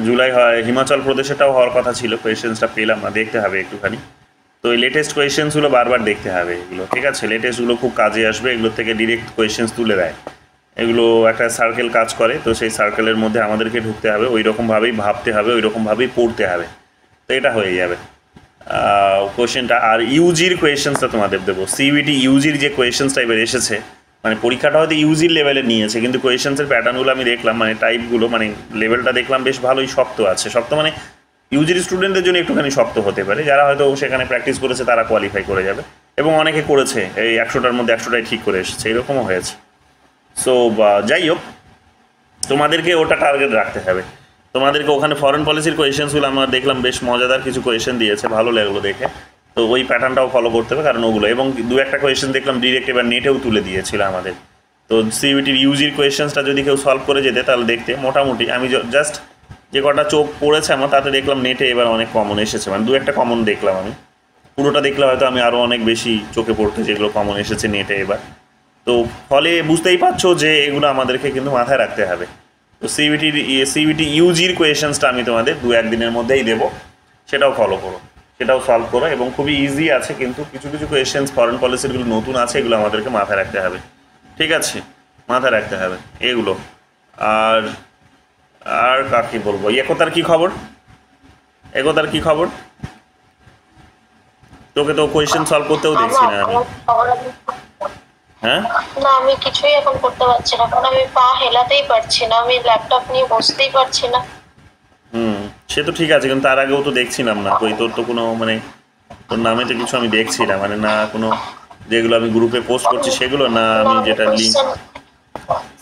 জুলাই হয়। হিমাচল প্রদেশেটাও হওয়ার কথা ছিল, কোয়েশ্চেন্সটা পেলাম না, দেখতে হবে একটুখানি। তো এই লেটেস্ট কোয়েশ্চেন্সগুলো বারবার দেখতে হবে এগুলো, ঠিক আছে। লেটেস্টগুলো খুব কাজে আসবে, এগুলো থেকে ডিরেক্ট কোয়েশ্চেন্স তুলে দেয়, এগুলো একটা সার্কেল কাজ করে। তো সেই সার্কেলের মধ্যে আমাদেরকে ঢুকতে হবে, ওই রকমভাবেই ভাবতে হবে, ওই রকমভাবেই পড়তে হবে, তো এটা হয়ে যাবে কোয়েশ্চেনটা। আর ইউজির কোয়েশ্চেন্সটা তোমাদের দেবো, সিইউটি ইউজির যে কোয়েশ্চেন্সটা এবার এসেছে, মানে পরীক্ষাটা হয়তো ইউজির লেভেলে নিয়েছে, কিন্তু কোয়েশ্চেন্সের প্যাটার্নগুলো আমি দেখলাম, মানে টাইপগুলো, মানে লেভেলটা দেখলাম বেশ ভালোই শক্ত আছে। শক্ত মানে ইউজির স্টুডেন্টদের জন্য একটুখানি শক্ত হতে পারে, যারা হয়তো সেখানে প্র্যাকটিস করেছে তারা কোয়ালিফাই করে যাবে, এবং অনেকে করেছে এই 100টার মধ্যে 100টাই ঠিক করে এসেছে, এরকমও হয়েছে। সো যাই হোক, তোমাদেরকে ওটা টার্গেট রাখতে হবে। তোমাদেরকে ওখানে ফরেন পলিসির কোয়েশ্চেন্সগুলো আমরা দেখলাম, বেশ মজাদার কিছু কোয়েশ্চেন দিয়েছে, ভালো লাগলো দেখে। তো ওই প্যাটার্নটাও ফলো করতে হবে, কারণ ওগুলো, এবং দু একটা কোয়েশ্চেন দেখলাম ডিরেক্ট এবার নেটেও তুলে দিয়েছিল আমাদের। তো সিইউটির ইউজির কোয়েশ্চেন্সটা যদি কেউ সলভ করে যেতে তাহলে দেখতে মোটামুটি, আমি জাস্ট যে কটা চোখ পড়েছে আমার তাতে দেখলাম নেটে এবার অনেক কমন এসেছে, মানে দু একটা কমন দেখলাম আমি। পুরোটা দেখলে হয়তো আমি আরও অনেক বেশি চোখে পড়তে যেগুলো কমন এসেছে নেটে এবার। তো ফলে বুঝতেই পারছো যে এগুলো আমাদেরকে কিন্তু মাথায় রাখতে হবে। তো সিইউটি ইউজির কোয়েশ্চেন্সটা আমি তোমাদের 2-1 দিনের মধ্যেই দেবো, সেটাও ফলো করো, সেটাও সলভ করো, এবং খুবই ইজি আছে, কিন্তু কিছু কিছু কোয়েশ্চেন্স ফরেন পলিসিগুলো নতুন আছে, এগুলো আমাদেরকে মাথায় রাখতে হবে, ঠিক আছে? মাথায় রাখতে হবে এগুলো। আর আর কাকে বলবো, একতার কি খবর? একতার কি খবর? তোকে তো কোয়েশ্চেন সলভ করতেও দেখছি না আমি। হ্যাঁ, না আমি কিছুই এখন করতে পারছি না, কারণ আমি পা হেলাতেই পারছি না, আমি ল্যাপটপ নিয়ে বসতেই পারছি না। সে তো ঠিক আছে, কিন্তু তার আগেও তো দেখছিলাম না কই, তোর তো কোনো মানে তোর নামে তো কিছু আমি দেখছি না, মানে না কোনো যেগুলো আমি গ্রুপে পোস্ট করছি সেগুলো, না আমি যেটা লিঙ্ক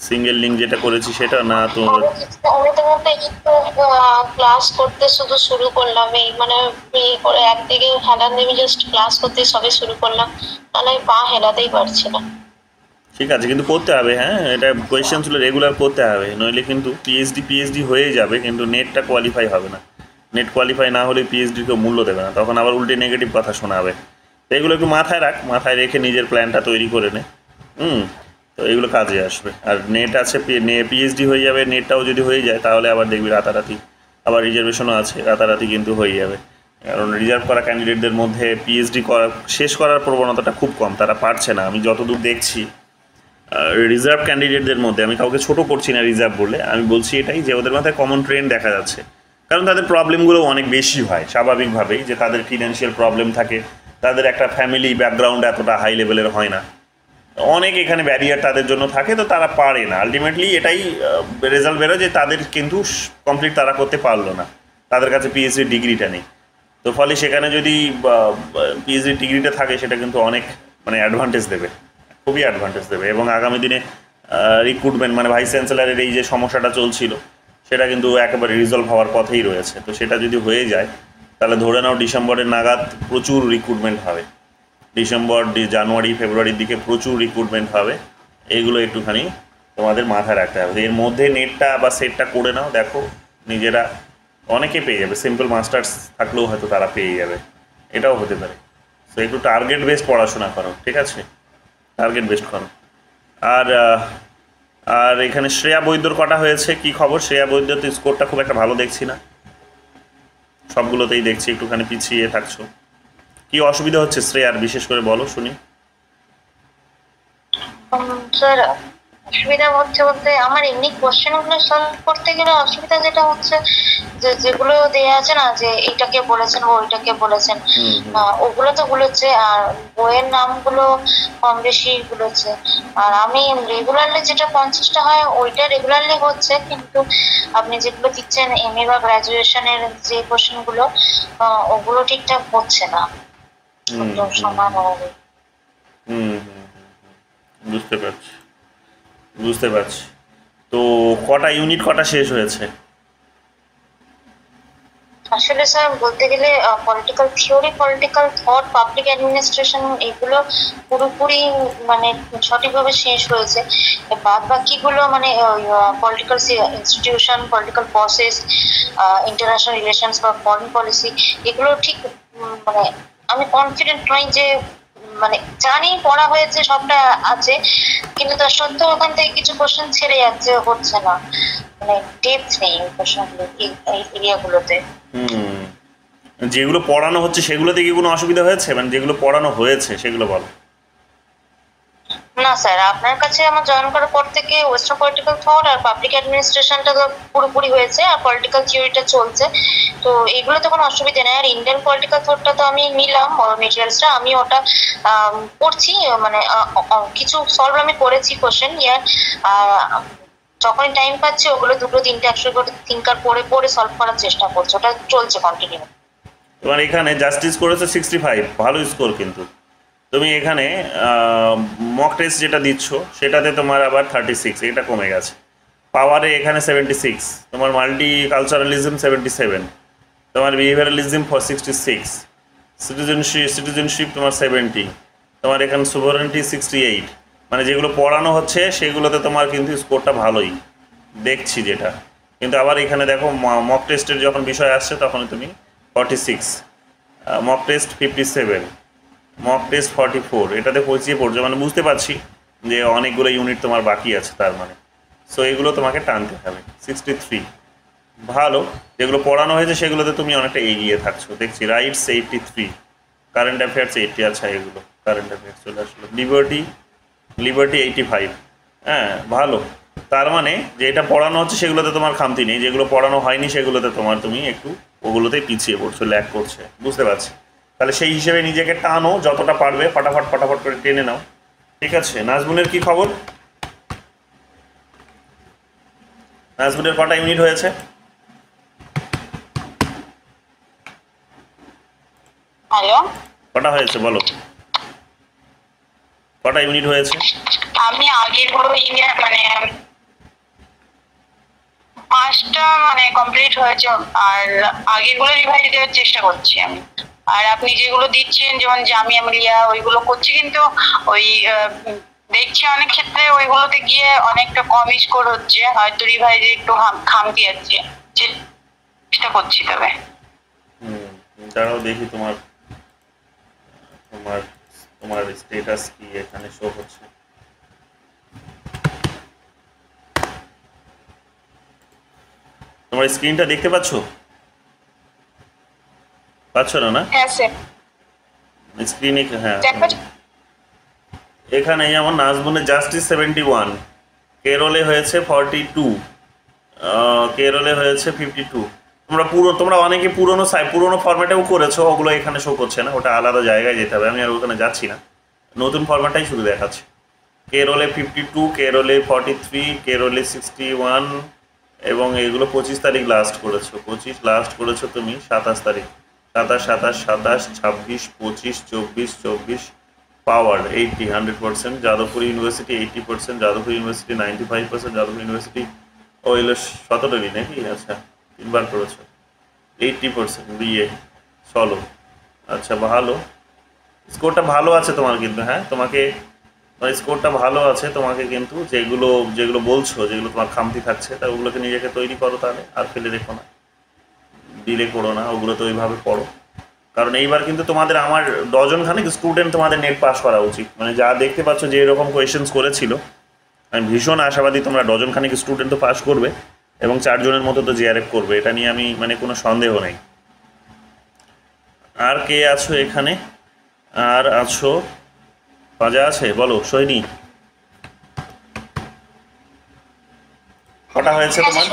সিঙ্গেল লিঙ্ক যেটা করেছি সেটা, না তো আমি তোমাকে একটু ক্লাস করতে শুধু শুরু করলাম, এই মানে করে একদিকে হেলান দিয়ে জাস্ট ক্লাস করতে সবে শুরু করলাম, তাহলে আমি পা হেলাতেই পারছি না। ঠিক আছে, কিন্তু করতে হবে, হ্যাঁ এটা কোয়েশ্চেনগুলো রেগুলার করতে হবে, নইলে কিন্তু পিএইচডি হয়ে যাবে, কিন্তু নেটটা কোয়ালিফাই হবে না। নেট কোয়ালিফাই না হলে পিএইচডিকেও মূল্য দেবে না, তখন আবার উল্টে নেগেটিভ কথা শোনাবে। তো এগুলো একটু মাথায় রাখ, মাথায় রেখে নিজের প্ল্যানটা তৈরি করে নে। তো এগুলো কাজে আসবে। আর নেট আছে, পিএইচডি হয়ে যাবে, নেটটাও যদি হয়ে যায় তাহলে আবার দেখবি রাতারাতি, আবার রিজার্ভেশনও আছে, রাতারাতি কিন্তু হয়ে যাবে। কারণ রিজার্ভ করা ক্যান্ডিডেটদের মধ্যে পিএইচডি শেষ করার প্রবণতাটা খুব কম, তারা পারছে না, আমি যতদূর দেখছি। রিজার্ভ ক্যান্ডিডেটদের মধ্যে, আমি কাউকে ছোট করছি না রিজার্ভ বলে, আমি বলছি এটাই যে ওদের মাথায় কমন ট্রেন্ড দেখা যাচ্ছে, কারণ তাদের প্রবলেমগুলো অনেক বেশি হয় স্বাভাবিকভাবেই, যে তাদের ফিনান্সিয়াল প্রবলেম থাকে, তাদের একটা ফ্যামিলি ব্যাকগ্রাউন্ড এতটা হাই লেভেলের হয় না, অনেক এখানে ব্যারিয়ার তাদের জন্য থাকে, তো তারা পারে না। আলটিমেটলি এটাই রেজাল্ট বেরোয় যে তাদের কিন্তু কমপ্লিট তারা করতে পারলো না, তাদের কাছে পিএইচডি ডিগ্রিটা নেই। তো ফলে সেখানে যদি পিএইচডি ডিগ্রিটা থাকে সেটা কিন্তু অনেক মানে অ্যাডভান্টেজ দেবে, খুবই অ্যাডভান্টেজ দেবে, এবং আগামী দিনে রিক্রুটমেন্ট মানে ভাইস চ্যান্সেলারের এই যে সমস্যাটা চলছিল সেটা কিন্তু একেবারে রিজলভ হওয়ার পথেই রয়েছে। তো সেটা যদি হয়ে যায় তাহলে ধরে নাও ডিসেম্বরের নাগাদ প্রচুর রিক্রুটমেন্ট হবে, ডিসেম্বর জানুয়ারি ফেব্রুয়ারির দিকে প্রচুর রিক্রুটমেন্ট হবে, এইগুলো একটুখানি তোমাদের মাথায় রাখতে হবে। এর মধ্যে নেটটা বা সেটটা করে নাও, দেখো নিজেরা অনেকে পেয়ে যাবে, সিম্পল মাস্টার্স থাকলেও হয়তো তারা পেয়ে যাবে, এটাও হতে পারে। তো একটু টার্গেট বেসড পড়াশোনা করো, ঠিক আছে? টার্গেট বেসড করো। আর আর এখানে শ্রেয়া বৈদ্যর কটা হয়েছে, কি খবর? শ্রেয়া বৈদ্যর তো স্কোরটা খুব একটা ভালো দেখছি না, সবগুলোতেই দেখছি একটুখানি পিছিয়ে থাকছো, কি অসুবিধা হচ্ছে শ্রেয়ার, বিশেষ করে বলো শুনি। স্যার অসুবিধা হচ্ছে বলতে আমার এমনি কোশ্চেনগুলো সলভ করতে গেলে অসুবিধা যেটা হচ্ছে যে যেগুলো দেয়া আছে না, যে এইটাকে বলেছেন ওইটাকে বলেছেন, ওগুলো তো গুলোচ্ছে, আর বইয়ের নামগুলো কম বেশি গুলোচ্ছে, আর আমি রেগুলারলি যেটা 50টা হয় ওইটা রেগুলারলি হচ্ছে, কিন্তু আপনি যেগুলো দিচ্ছেন এমএ বা গ্রাজুয়েশনের যে কোশ্চেনগুলো ওগুলো ঠিকঠাক হচ্ছে না সমান হবে। বুঝতে পারছি, বুঝতে পারছি। তো কটা ইউনিট কটা শেষ হয়েছে? আসলে স্যার বলতে গেলে political theory, political thought, public administration এগুলো পুরোপুরি মানে সঠিকভাবে শেষ হয়েছে, বাদ বাকিগুলো মানে political institution, political process, international relations বা ফরেন পলিসি, এগুলো ঠিক মানে আমি কনফিডেন্ট নই যে মানে জানি পড়া হয়েছে সবটা আছে, কিন্তু তার সত্ত্বেও ওখান থেকে কিছু কোশ্চেন ছেড়ে যাচ্ছে, হচ্ছে না, মানে ডেপথ নেই কোশ্চেনগুলো এই এরিয়াগুলোতে। যেগুলো পড়ানো হচ্ছে সেগুলোতে কি কোনো অসুবিধা হয়েছে, মানে যেগুলো পড়ানো হয়েছে সেগুলো বলো। না স্যার, আপনার কাছে আমার জয়েন করার পর থেকে ওয়েস্টার্ন পলিটিক্যাল থট আর পাবলিক অ্যাডমিনিস্ট্রেশনটা তো পুরোপুরি হয়েছে, আর পলিটিক্যাল থিওরিটা চলছে, তো এগুলোতে কোনো অসুবিধা নেই। আর ইন্ডিয়ান পলিটিক্যাল থটটা তো আমি নিলাম মেটেরিয়ালসটা, আমি ওটা পড়ছি, মানে কিছু সলভ আমি করেছি কোশ্চেন ইয়ার, আর যখনই টাইম পাচ্ছি ওগুলো 2-3টে একশো করে থিঙ্কার পড়ে পড়ে সলভ করার চেষ্টা করছি, ওটা চলছে কন্টিনিউ। তোমার এখানে জাস্টিস করেছে 65, ভালো স্কোর কিন্তু। তুমি এখানে মক টেস্ট যেটা দিচ্ছ সেটাতে তোমার আবার 36, এটা কমে গেছে। পাওয়ারে এখানে 76, তোমার মাল্টি কালচারালিজম 77, তোমার বিহেভিয়ারালিজম 66, সিটিজেনশিপ তোমার 70, তোমার এখানে সুভারেনিটি 68। মানে যেগুলো পড়ানো হচ্ছে সেগুলোতে তোমার কিন্তু স্কোরটা ভালোই দেখছি যেটা। কিন্তু আবার এখানে দেখো মক টেস্টের যখন বিষয় আসছে তখন তুমি 46, মক টেস্ট 57, মক টেস্ট 44, এটাতে পৌঁছিয়ে পড়ছে। মানে বুঝতে পারছি যে অনেকগুলো ইউনিট তোমার বাকি আছে তার মানে। সো এগুলো তোমাকে টানতে হবে। 63 ভালো, যেগুলো পড়ানো হয়েছে সেগুলোতে তুমি অনেকটা এগিয়ে থাকছো দেখছি। রাইটস 83, কারেন্ট অ্যাফেয়ার্স 80, আচ্ছা এগুলো কারেন্ট অ্যাফেয়ার্স চলে আসলো। লিবার্টি 85, হ্যাঁ ভালো। তার মানে যে এটা পড়ানো হচ্ছে সেগুলোতে তোমার খামতি নেই, যেগুলো পড়ানো হয়নি সেগুলোতে তুমি একটু ওগুলোতেই পিছিয়ে পড়ছো, ল্যাক করছে, বুঝতে পারছি। তাহলে সেই হিসেবে নিজেকে টানো যতটা পারবে, ফটাফট করে টেনে নাও, ঠিক আছে। নাজমুনের কি খবর? নাজমুনের কটা ইউনিট হয়েছে? হ্যালো, কটা হয়েছে বলো, কটা ইউনিট হয়েছে? আমি আগের বড় ইউনিট মানে 5টা মানে কমপ্লিট হয়েছে, আর আগেরগুলো রিভাইজ দেওয়ার চেষ্টা করছি আমি। আর আপনি যেগুলো দিচ্ছেন যেমন জামিয়া মিলিয়া ওইগুলো করছি, কিন্তু ওই দেখছি অনেক ক্ষেত্রে ওইগুলোতে গিয়ে অনেকটা কম স্কোর হচ্ছে, হয়তো রিভাইজে একটু খামতি আছে, চেষ্টা করছি। তবে দাঁড়াও দেখি তোমার তোমার তোমার স্ট্যাটাস কি এখানে শো হচ্ছে। তোমার স্ক্রিনটা দেখতে পাচ্ছো না? না হ্যাঁ স্যার, স্ক্রিনে, হ্যাঁ দেখো। এখানে যেমন নাজমুনের জাস্টিস 71, কেরলে হয়েছে 42, কেরলে হয়েছে 52। তোমরা অনেকে পুরোনো ফরম্যাটেও করেছো, ওগুলো এখানে শো করছে না, ওটা আলাদা জায়গায় যেতে হবে, আমি আর ওখানে যাচ্ছি না, নতুন ফরম্যাটটাই শুধু দেখাচ্ছে। কেরলে 52, কেরলে 43, কেরলে 61, এবং এগুলো 25 তারিখ লাস্ট করেছো। 25 লাস্ট করেছো তুমি, 27 তারিখ, 27, 27, 26, 25, 24, power 80, 100%, Jadavpur university 80%, Jadavpur university 95%, Jadavpur university ও এলো 17টি নাকি, আচ্ছা 3বার করেছো। 80% বিএ চলো, আচ্ছা ভালো, স্কোরটা ভালো আছে তোমার কিন্তু। হ্যাঁ তোমাকে স্কোরটা ভালো আছে তোমাকে, কিন্তু যেগুলো বলছো, যেগুলো তোমার খামতি থাকছে তা ওগুলোকে নিজেকে তৈরি করো, তাহলে আর ফেলে রেখো না, ডিলে করো না, ওগুলো তো ওইভাবে পড়ো। কারণ এইবার কিন্তু তোমাদের আমার ডজনখানেক স্টুডেন্ট তোমাদের নেট পাস করা উচিত। মানে যা দেখতে পাচ্ছ যে এরকম কোয়েশ্চেন্স করেছিল, আমি ভীষণ আশাবাদী তোমরা ডজনখানেক স্টুডেন্ট তো পাস করবে, এবং 4 জনের মতো তো জিআরএফ করবে, এটা নিয়ে আমি মানে কোনো সন্দেহ নেই। আর কে আছো এখানে? আর আছো পাজা আছে, বলো সৈনী, কটা হয়েছে তোমার?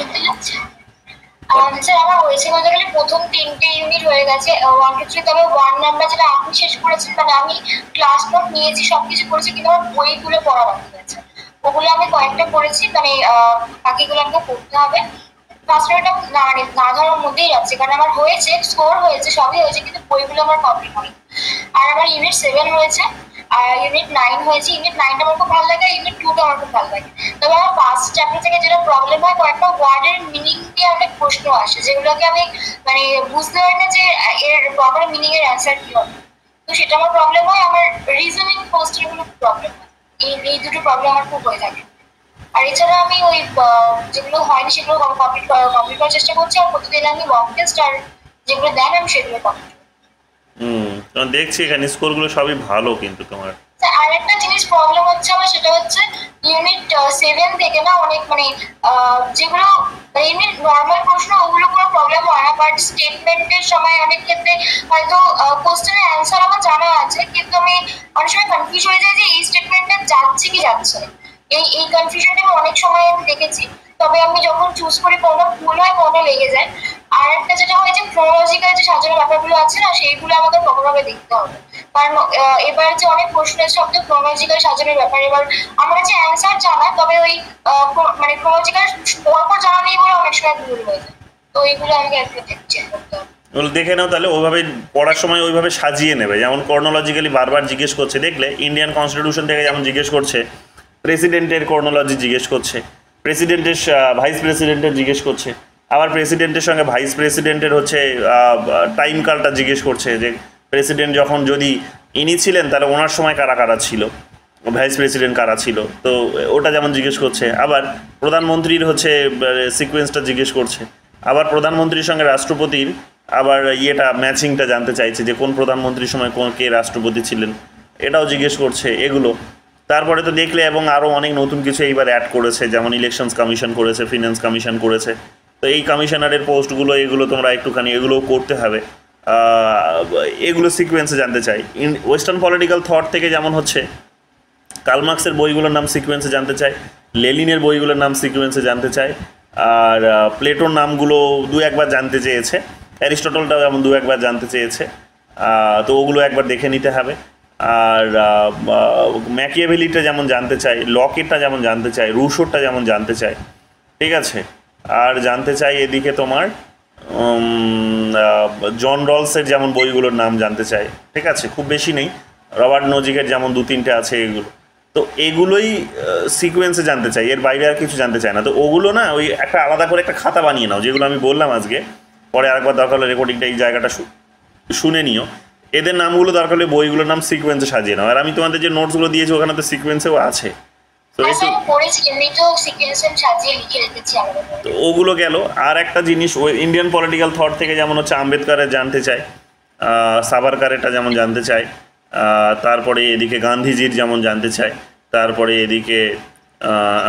স্যার আমার হয়েছে বলতে গেলে প্রথম 3টে ইউনিট হয়ে গেছে 1 2 3, তবে 1 নাম্বার যেটা আপনি শেষ করেছেন, মানে আমি ক্লাস নোট নিয়েছি, সবকিছু করেছি, কিন্তু আমার বইগুলো পড়া বাকি আছে, ওগুলো আমি কয়েকটা করেছি, মানে বাকিগুলো আমাকে পড়তে হবে। ফার্স্ট ইয়ারটা না ধরার মধ্যেই যাচ্ছে, কারণ আমার হয়েছে, স্কোর হয়েছে, সবই হয়েছে, কিন্তু বইগুলো আমার কমপ্লিট হয়নি। আর আমার ইউনিট 7 হয়েছে, আর ইউনিট 9 হয়েছে। ইউনিট 9টা আমার খুব ভালো লাগে, ইউনিট 2টা আমার খুব ভালো লাগে। তবে আমার ফার্স্ট চ্যাপ্টার থেকে যেটা প্রবলেম হয়, কয়েকটা ওয়ার্ডের মিনিং নিয়ে অনেক প্রশ্ন আসে, যেগুলোকে আমি মানে বুঝতে পারি না যে এর প্রপার মিনিং এর অ্যান্সার কি হবে, তো সেটা আমার প্রবলেম হয়। আমার রিজনিং পোস্টার গুলো প্রবলেম হয়, এই দুটো প্রবলেম আমার খুব হয়ে থাকে। আর এছাড়া আমি ওই যেগুলো হয়নি সেগুলো কমপ্লিট করার চেষ্টা করছি, আর প্রতিদিন আমি মক টেস্ট আর যেগুলো দেন আমি সেগুলো কমপ্লিট। দেখছি এখানে স্কোরগুলো সবই ভালো কিন্তু তোমার। আর একটা জিনিস প্রবলেম হচ্ছে আমার, সেটা হচ্ছে ইউনিট 7 থেকে না অনেক মানে যেগুলো ইউনিট নর্মাল প্রশ্ন ওগুলো কোনো প্রবলেম হয় না, বাট স্টেটমেন্টের সময় অনেক ক্ষেত্রে হয়তো কোশ্চেনের অ্যান্সার আমার জানা আছে, কিন্তু আমি অনেক সময় কনফিউজ হয়ে যায় যে এই স্টেটমেন্টটা যাচ্ছে কি যাচ্ছে না। এই কনফিউশনটা আমি অনেক সময় আমি দেখেছি, তবে আমি যখন চুজ করি কোনো ভুল হয় কোনো লেগে যায়। আর একটা যেটা হয় যে ক্রোনোলজিক্যাল যে সাজানোর ব্যাপারগুলো আছে না, সেইগুলো আমাদের ভালোভাবে দেখতে হবে। কারণ এবার যে অনেক প্রশ্ন এসে সব ক্রোনোলজিক্যাল সাজানোর ব্যাপার, এবার আমার কাছে অ্যান্সার জানা, তবে ওই মানে ক্রোনোলজিক্যাল পরপর জানা নেই বলে অনেক সময় ভুল হয়ে যায়। তো এইগুলো আমাকে একটু চেক করতে হবে। ওগুলো দেখে নাও, তাহলে ওইভাবে পড়ার সময় ওইভাবে সাজিয়ে নেবে। যেমন ক্রোনোলজিক্যালি বারবার জিজ্ঞেস করছে, দেখলে ইন্ডিয়ান কনস্টিটিউশন থেকে যেমন জিজ্ঞেস করছে, প্রেসিডেন্টের ক্রোনোলজি জিজ্ঞেস করছে, প্রেসিডেন্টের ভাইস প্রেসিডেন্টের জিজ্ঞেস করছে, আবার প্রেসিডেন্টের সঙ্গে ভাইস প্রেসিডেন্টের হচ্ছে টাইম কালটা জিজ্ঞেস করছে, যে প্রেসিডেন্ট যখন যদি ইনি ছিলেন তাহলে ওনার সময় কারা কারা ছিল, ভাইস প্রেসিডেন্ট কারা ছিল, তো ওটা যেমন জিজ্ঞেস করছে। আবার প্রধানমন্ত্রীর হচ্ছে সিকোয়েন্সটা জিজ্ঞেস করছে, আবার প্রধানমন্ত্রীর সঙ্গে রাষ্ট্রপতির আবার ইয়েটা ম্যাচিংটা জানতে চাইছে, যে কোন প্রধানমন্ত্রীর সময় কোন কে রাষ্ট্রপতি ছিলেন, এটাও জিজ্ঞেস করছে এগুলো। তারপরে তো দেখলে এবং আরও অনেক নতুন কিছু এইবার অ্যাড করেছে, যেমন ইলেকশনস কমিশন করেছে, ফিনান্স কমিশন করেছে। তো এই কমিশনারের পোস্টগুলো এগুলো তোমরা একটুখানি এগুলোও করতে হবে, এগুলো সিকোয়েন্সে জানতে চাই। ওয়েস্টার্ন পলিটিক্যাল থট থেকে যেমন হচ্ছে কার্ল মার্কসের বইগুলোর নাম সিকোয়েন্সে জানতে চাই, লেনিনের বইগুলোর নাম সিকোয়েন্সে জানতে চাই, আর প্লেটোর নামগুলো দু একবার জানতে চেয়েছে, অ্যারিস্টটলটাও যেমন দু একবার জানতে চেয়েছে, তো ওগুলো একবার দেখে নিতে হবে। আর ম্যাকিয়াভেলিটা যেমন জানতে চাই, লকেটটা যেমন জানতে চাই, রুশোরটা যেমন জানতে চাই, ঠিক আছে। আর জানতে চাই এদিকে তোমার জন রলসের যেমন বইগুলোর নাম জানতে চাই, ঠিক আছে, খুব বেশি নেই। রবার্ট নজিকের যেমন দু তিনটে আছে এগুলো, তো এগুলোই সিকোয়েন্সে জানতে চাই, এর বাইরে আর কিছু জানতে চাই না। তো ওগুলো না ওই একটা আলাদা করে একটা খাতা বানিয়ে নাও, যেগুলো আমি বললাম আজকে, পরে আরেকবার দরকার হলে রেকর্ডিংটা এই জায়গাটা শুনে নিও। এদের নামগুলো দরকার হলে বইগুলোর নাম সিকোয়েন্সে সাজিয়ে নাও। আর আমি তোমাদের যে নোটসগুলো দিয়েছি ওখানে তো সিকোয়েন্সেও আছে, তো একটু তো ওগুলো গেল। আর একটা জিনিস ওই ইন্ডিয়ান পলিটিক্যাল থট থেকে যেমন হচ্ছে আম্বেদকরের জানতে চাই, সাভারকারেরটা যেমন জানতে চাই, তারপরে এদিকে গান্ধীজির যেমন জানতে চাই, তারপরে এদিকে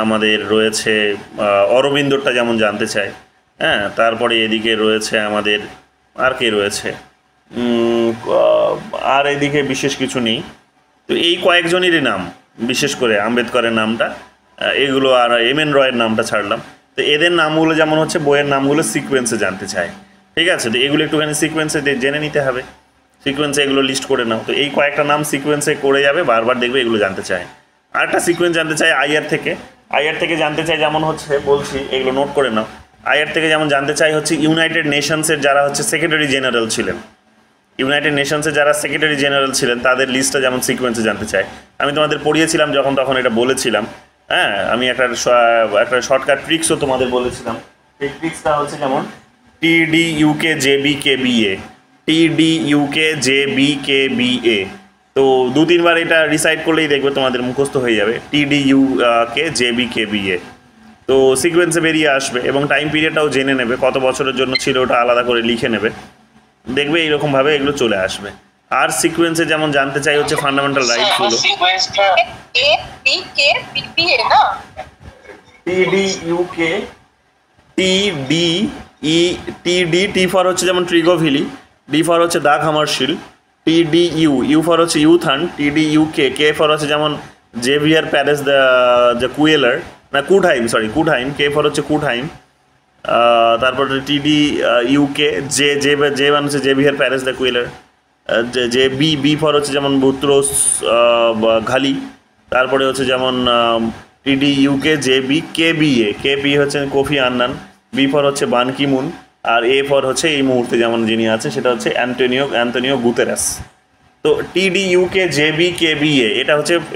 আমাদের রয়েছে অরবিন্দরটা যেমন জানতে চাই, হ্যাঁ, তারপরে এদিকে রয়েছে আমাদের আর কে রয়েছে, আর এদিকে বিশেষ কিছু নেই। তো এই কয়েকজনেরই নাম, বিশেষ করে আম্বেদকরের নামটা, এগুলো আর এম এন রয়ের নামটা ছাড়লাম। তো এদের নামগুলো যেমন হচ্ছে বইয়ের নামগুলো সিকোয়েন্সে জানতে চাই, ঠিক আছে। তো এগুলো একটুখানি সিকোয়েন্সে জেনে নিতে হবে, সিকোয়েন্সে এগুলো লিস্ট করে নাও। তো এই কয়েকটা নাম সিকোয়েন্সে করে যাবে, বারবার দেখবে এগুলো জানতে চায়। আরেকটা সিকোয়েন্স জানতে চাই আইআর থেকে, আইআর থেকে জানতে চাই যেমন হচ্ছে, বলছি এগুলো নোট করে নাও। আইআর থেকে যেমন জানতে চাই হচ্ছে ইউনাইটেড নেশনসের যারা হচ্ছে সেক্রেটারি জেনারেল ছিলেন, ইউনাইটেড নেশনসে যারা সেক্রেটারি জেনারেল ছিলেন তাদের লিস্টটা যেমন সিকোয়েন্সে জানতে চাই। আমি তোমাদের পড়িয়েছিলাম যখন, তখন এটা বলেছিলাম, হ্যাঁ, আমি একটা শর্টকাট ট্রিক্সও তোমাদের বলেছিলাম। এই ট্রিক্সটা হচ্ছে যেমন TDUKJBKBA, TDUKJBKBA। তো দু তিনবার এটা রিসাইড করলেই দেখবে তোমাদের মুখস্থ হয়ে যাবে, TDUKJBKBA। তো সিকোয়েন্সে বেরিয়ে আসবে এবং টাইম পিরিয়ডটাও জেনে নেবে, কত বছরের জন্য ছিল ওটা আলাদা করে লিখে নেবে, দেখবে এইরকমভাবে এগুলো চলে আসবে। আর সিকোয়েন্সে যেমন জানতে চাই হচ্ছে ফান্ডামেন্টাল রাইটসগুলো, TD ফর হচ্ছে যেমন ট্রিগোভিলি, ডি ফর হচ্ছে দাগ হামারশিল্ড, TDU ফর হচ্ছে ইউথান, TDUK, কে ফর হচ্ছে যেমন জেভিয়ার প্যারেস দ্য কুয়েলার, না কুডহাইম, কুডহাইম, কে ফর হচ্ছে কুডহাইম। তারপর TDUK, যে মানে হচ্ছে জেভিয়ার প্যারেস দ্য কুয়েলার, যে বি ফর হচ্ছে যেমন বুত্রোস ঘালি। তারপরে হচ্ছে যেমন TDUKJBKBA, কেপি হচ্ছে কোফি আন্নান, বি ফর হচ্ছে বান Ki Moon, R A for হচ্ছে এই মুহূর্তে যেমন যিনি আছে সেটা হচ্ছে অ্যান্টোনিও গুতেরাস। তো TDUKJBKBA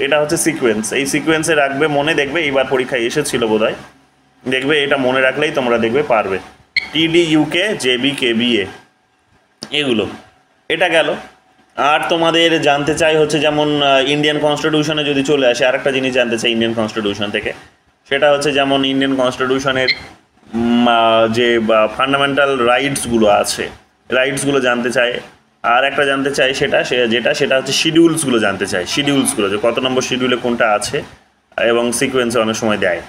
এটা হচ্ছে সিকোয়েন্স। এই সিকোয়েন্সে রাখবে মনে, দেখবে এইবার পরীক্ষায় এসেছিল বোধহয়, দেখবে এটা মনে রাখলেই তোমরা দেখবে পারবে। TDUKJBKBA এগুলো, এটা গেল। আর তোমাদের জানতে চাই হচ্ছে যেমন ইন্ডিয়ান কনস্টিটিউশনে যদি চলে আসে, আরেকটা জিনিস জানতে চাই ইন্ডিয়ান কনস্টিটিউশন থেকে, সেটা হচ্ছে যেমন ইন্ডিয়ান কনস্টিটিউশনের যে ফান্ডামেন্টাল রাইটসগুলো আছে, রাইটসগুলো জানতে চাই। আর একটা জানতে চাই সেটা হচ্ছে শিডিউলসগুলো জানতে চাই, শিডিউলসগুলো যে কত নম্বর শিডিউলে কোনটা আছে এবং সিকোয়েন্সে অনেক সময় দেয়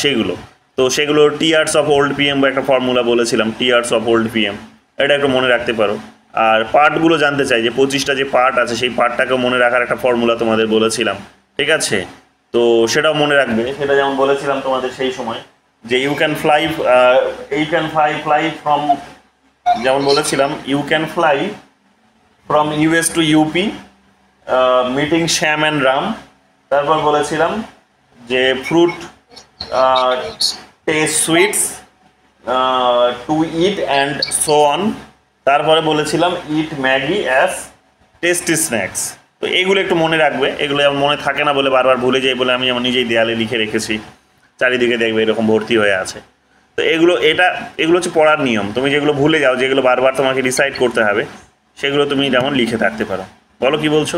সেগুলো। তো সেগুলো টিয়ার্স অফ ওল্ড PM বা একটা ফর্মুলা বলেছিলাম, টিয়ার্স অফ ওল্ড PM, এটা একটু মনে রাখতে পারো। আর পার্টগুলো জানতে চাই, যে 25টা যে পার্ট আছে সেই পার্টটাকেও মনে রাখার একটা ফর্মুলা তোমাদের বলেছিলাম, ঠিক আছে। তো সেটাও মনে রাখবে, সেটা যেমন বলেছিলাম তোমাদের সেই সময়, যে ইউ ক্যান ফ্লাই ফ্রম, যেমন বলেছিলাম you can fly from US to UP, meeting Shyam and Ram. তারপর বলেছিলাম যে fruit taste sweets to eat and so on. তারপরে বলেছিলাম eat Maggi as tasty snacks. তো এগুলো একটু মনে রাখবে, এগুলো যেমন মনে থাকে না বলে বারবার ভুলে যাই বলে আমি যেমন নিজেই দেয়ালে লিখে রেখেছি, চারিদিকে দেখবে এরকম ভর্তি হয়ে আছে। তো এগুলো হচ্ছে পড়ার নিয়ম। তুমি যেগুলো ভুলে যাও, যেগুলো বারবার তোমাকে ডিসাইড করতে হবে, সেগুলো তুমি যেমন লিখে থাকতে পারো। বলো কি বলছো?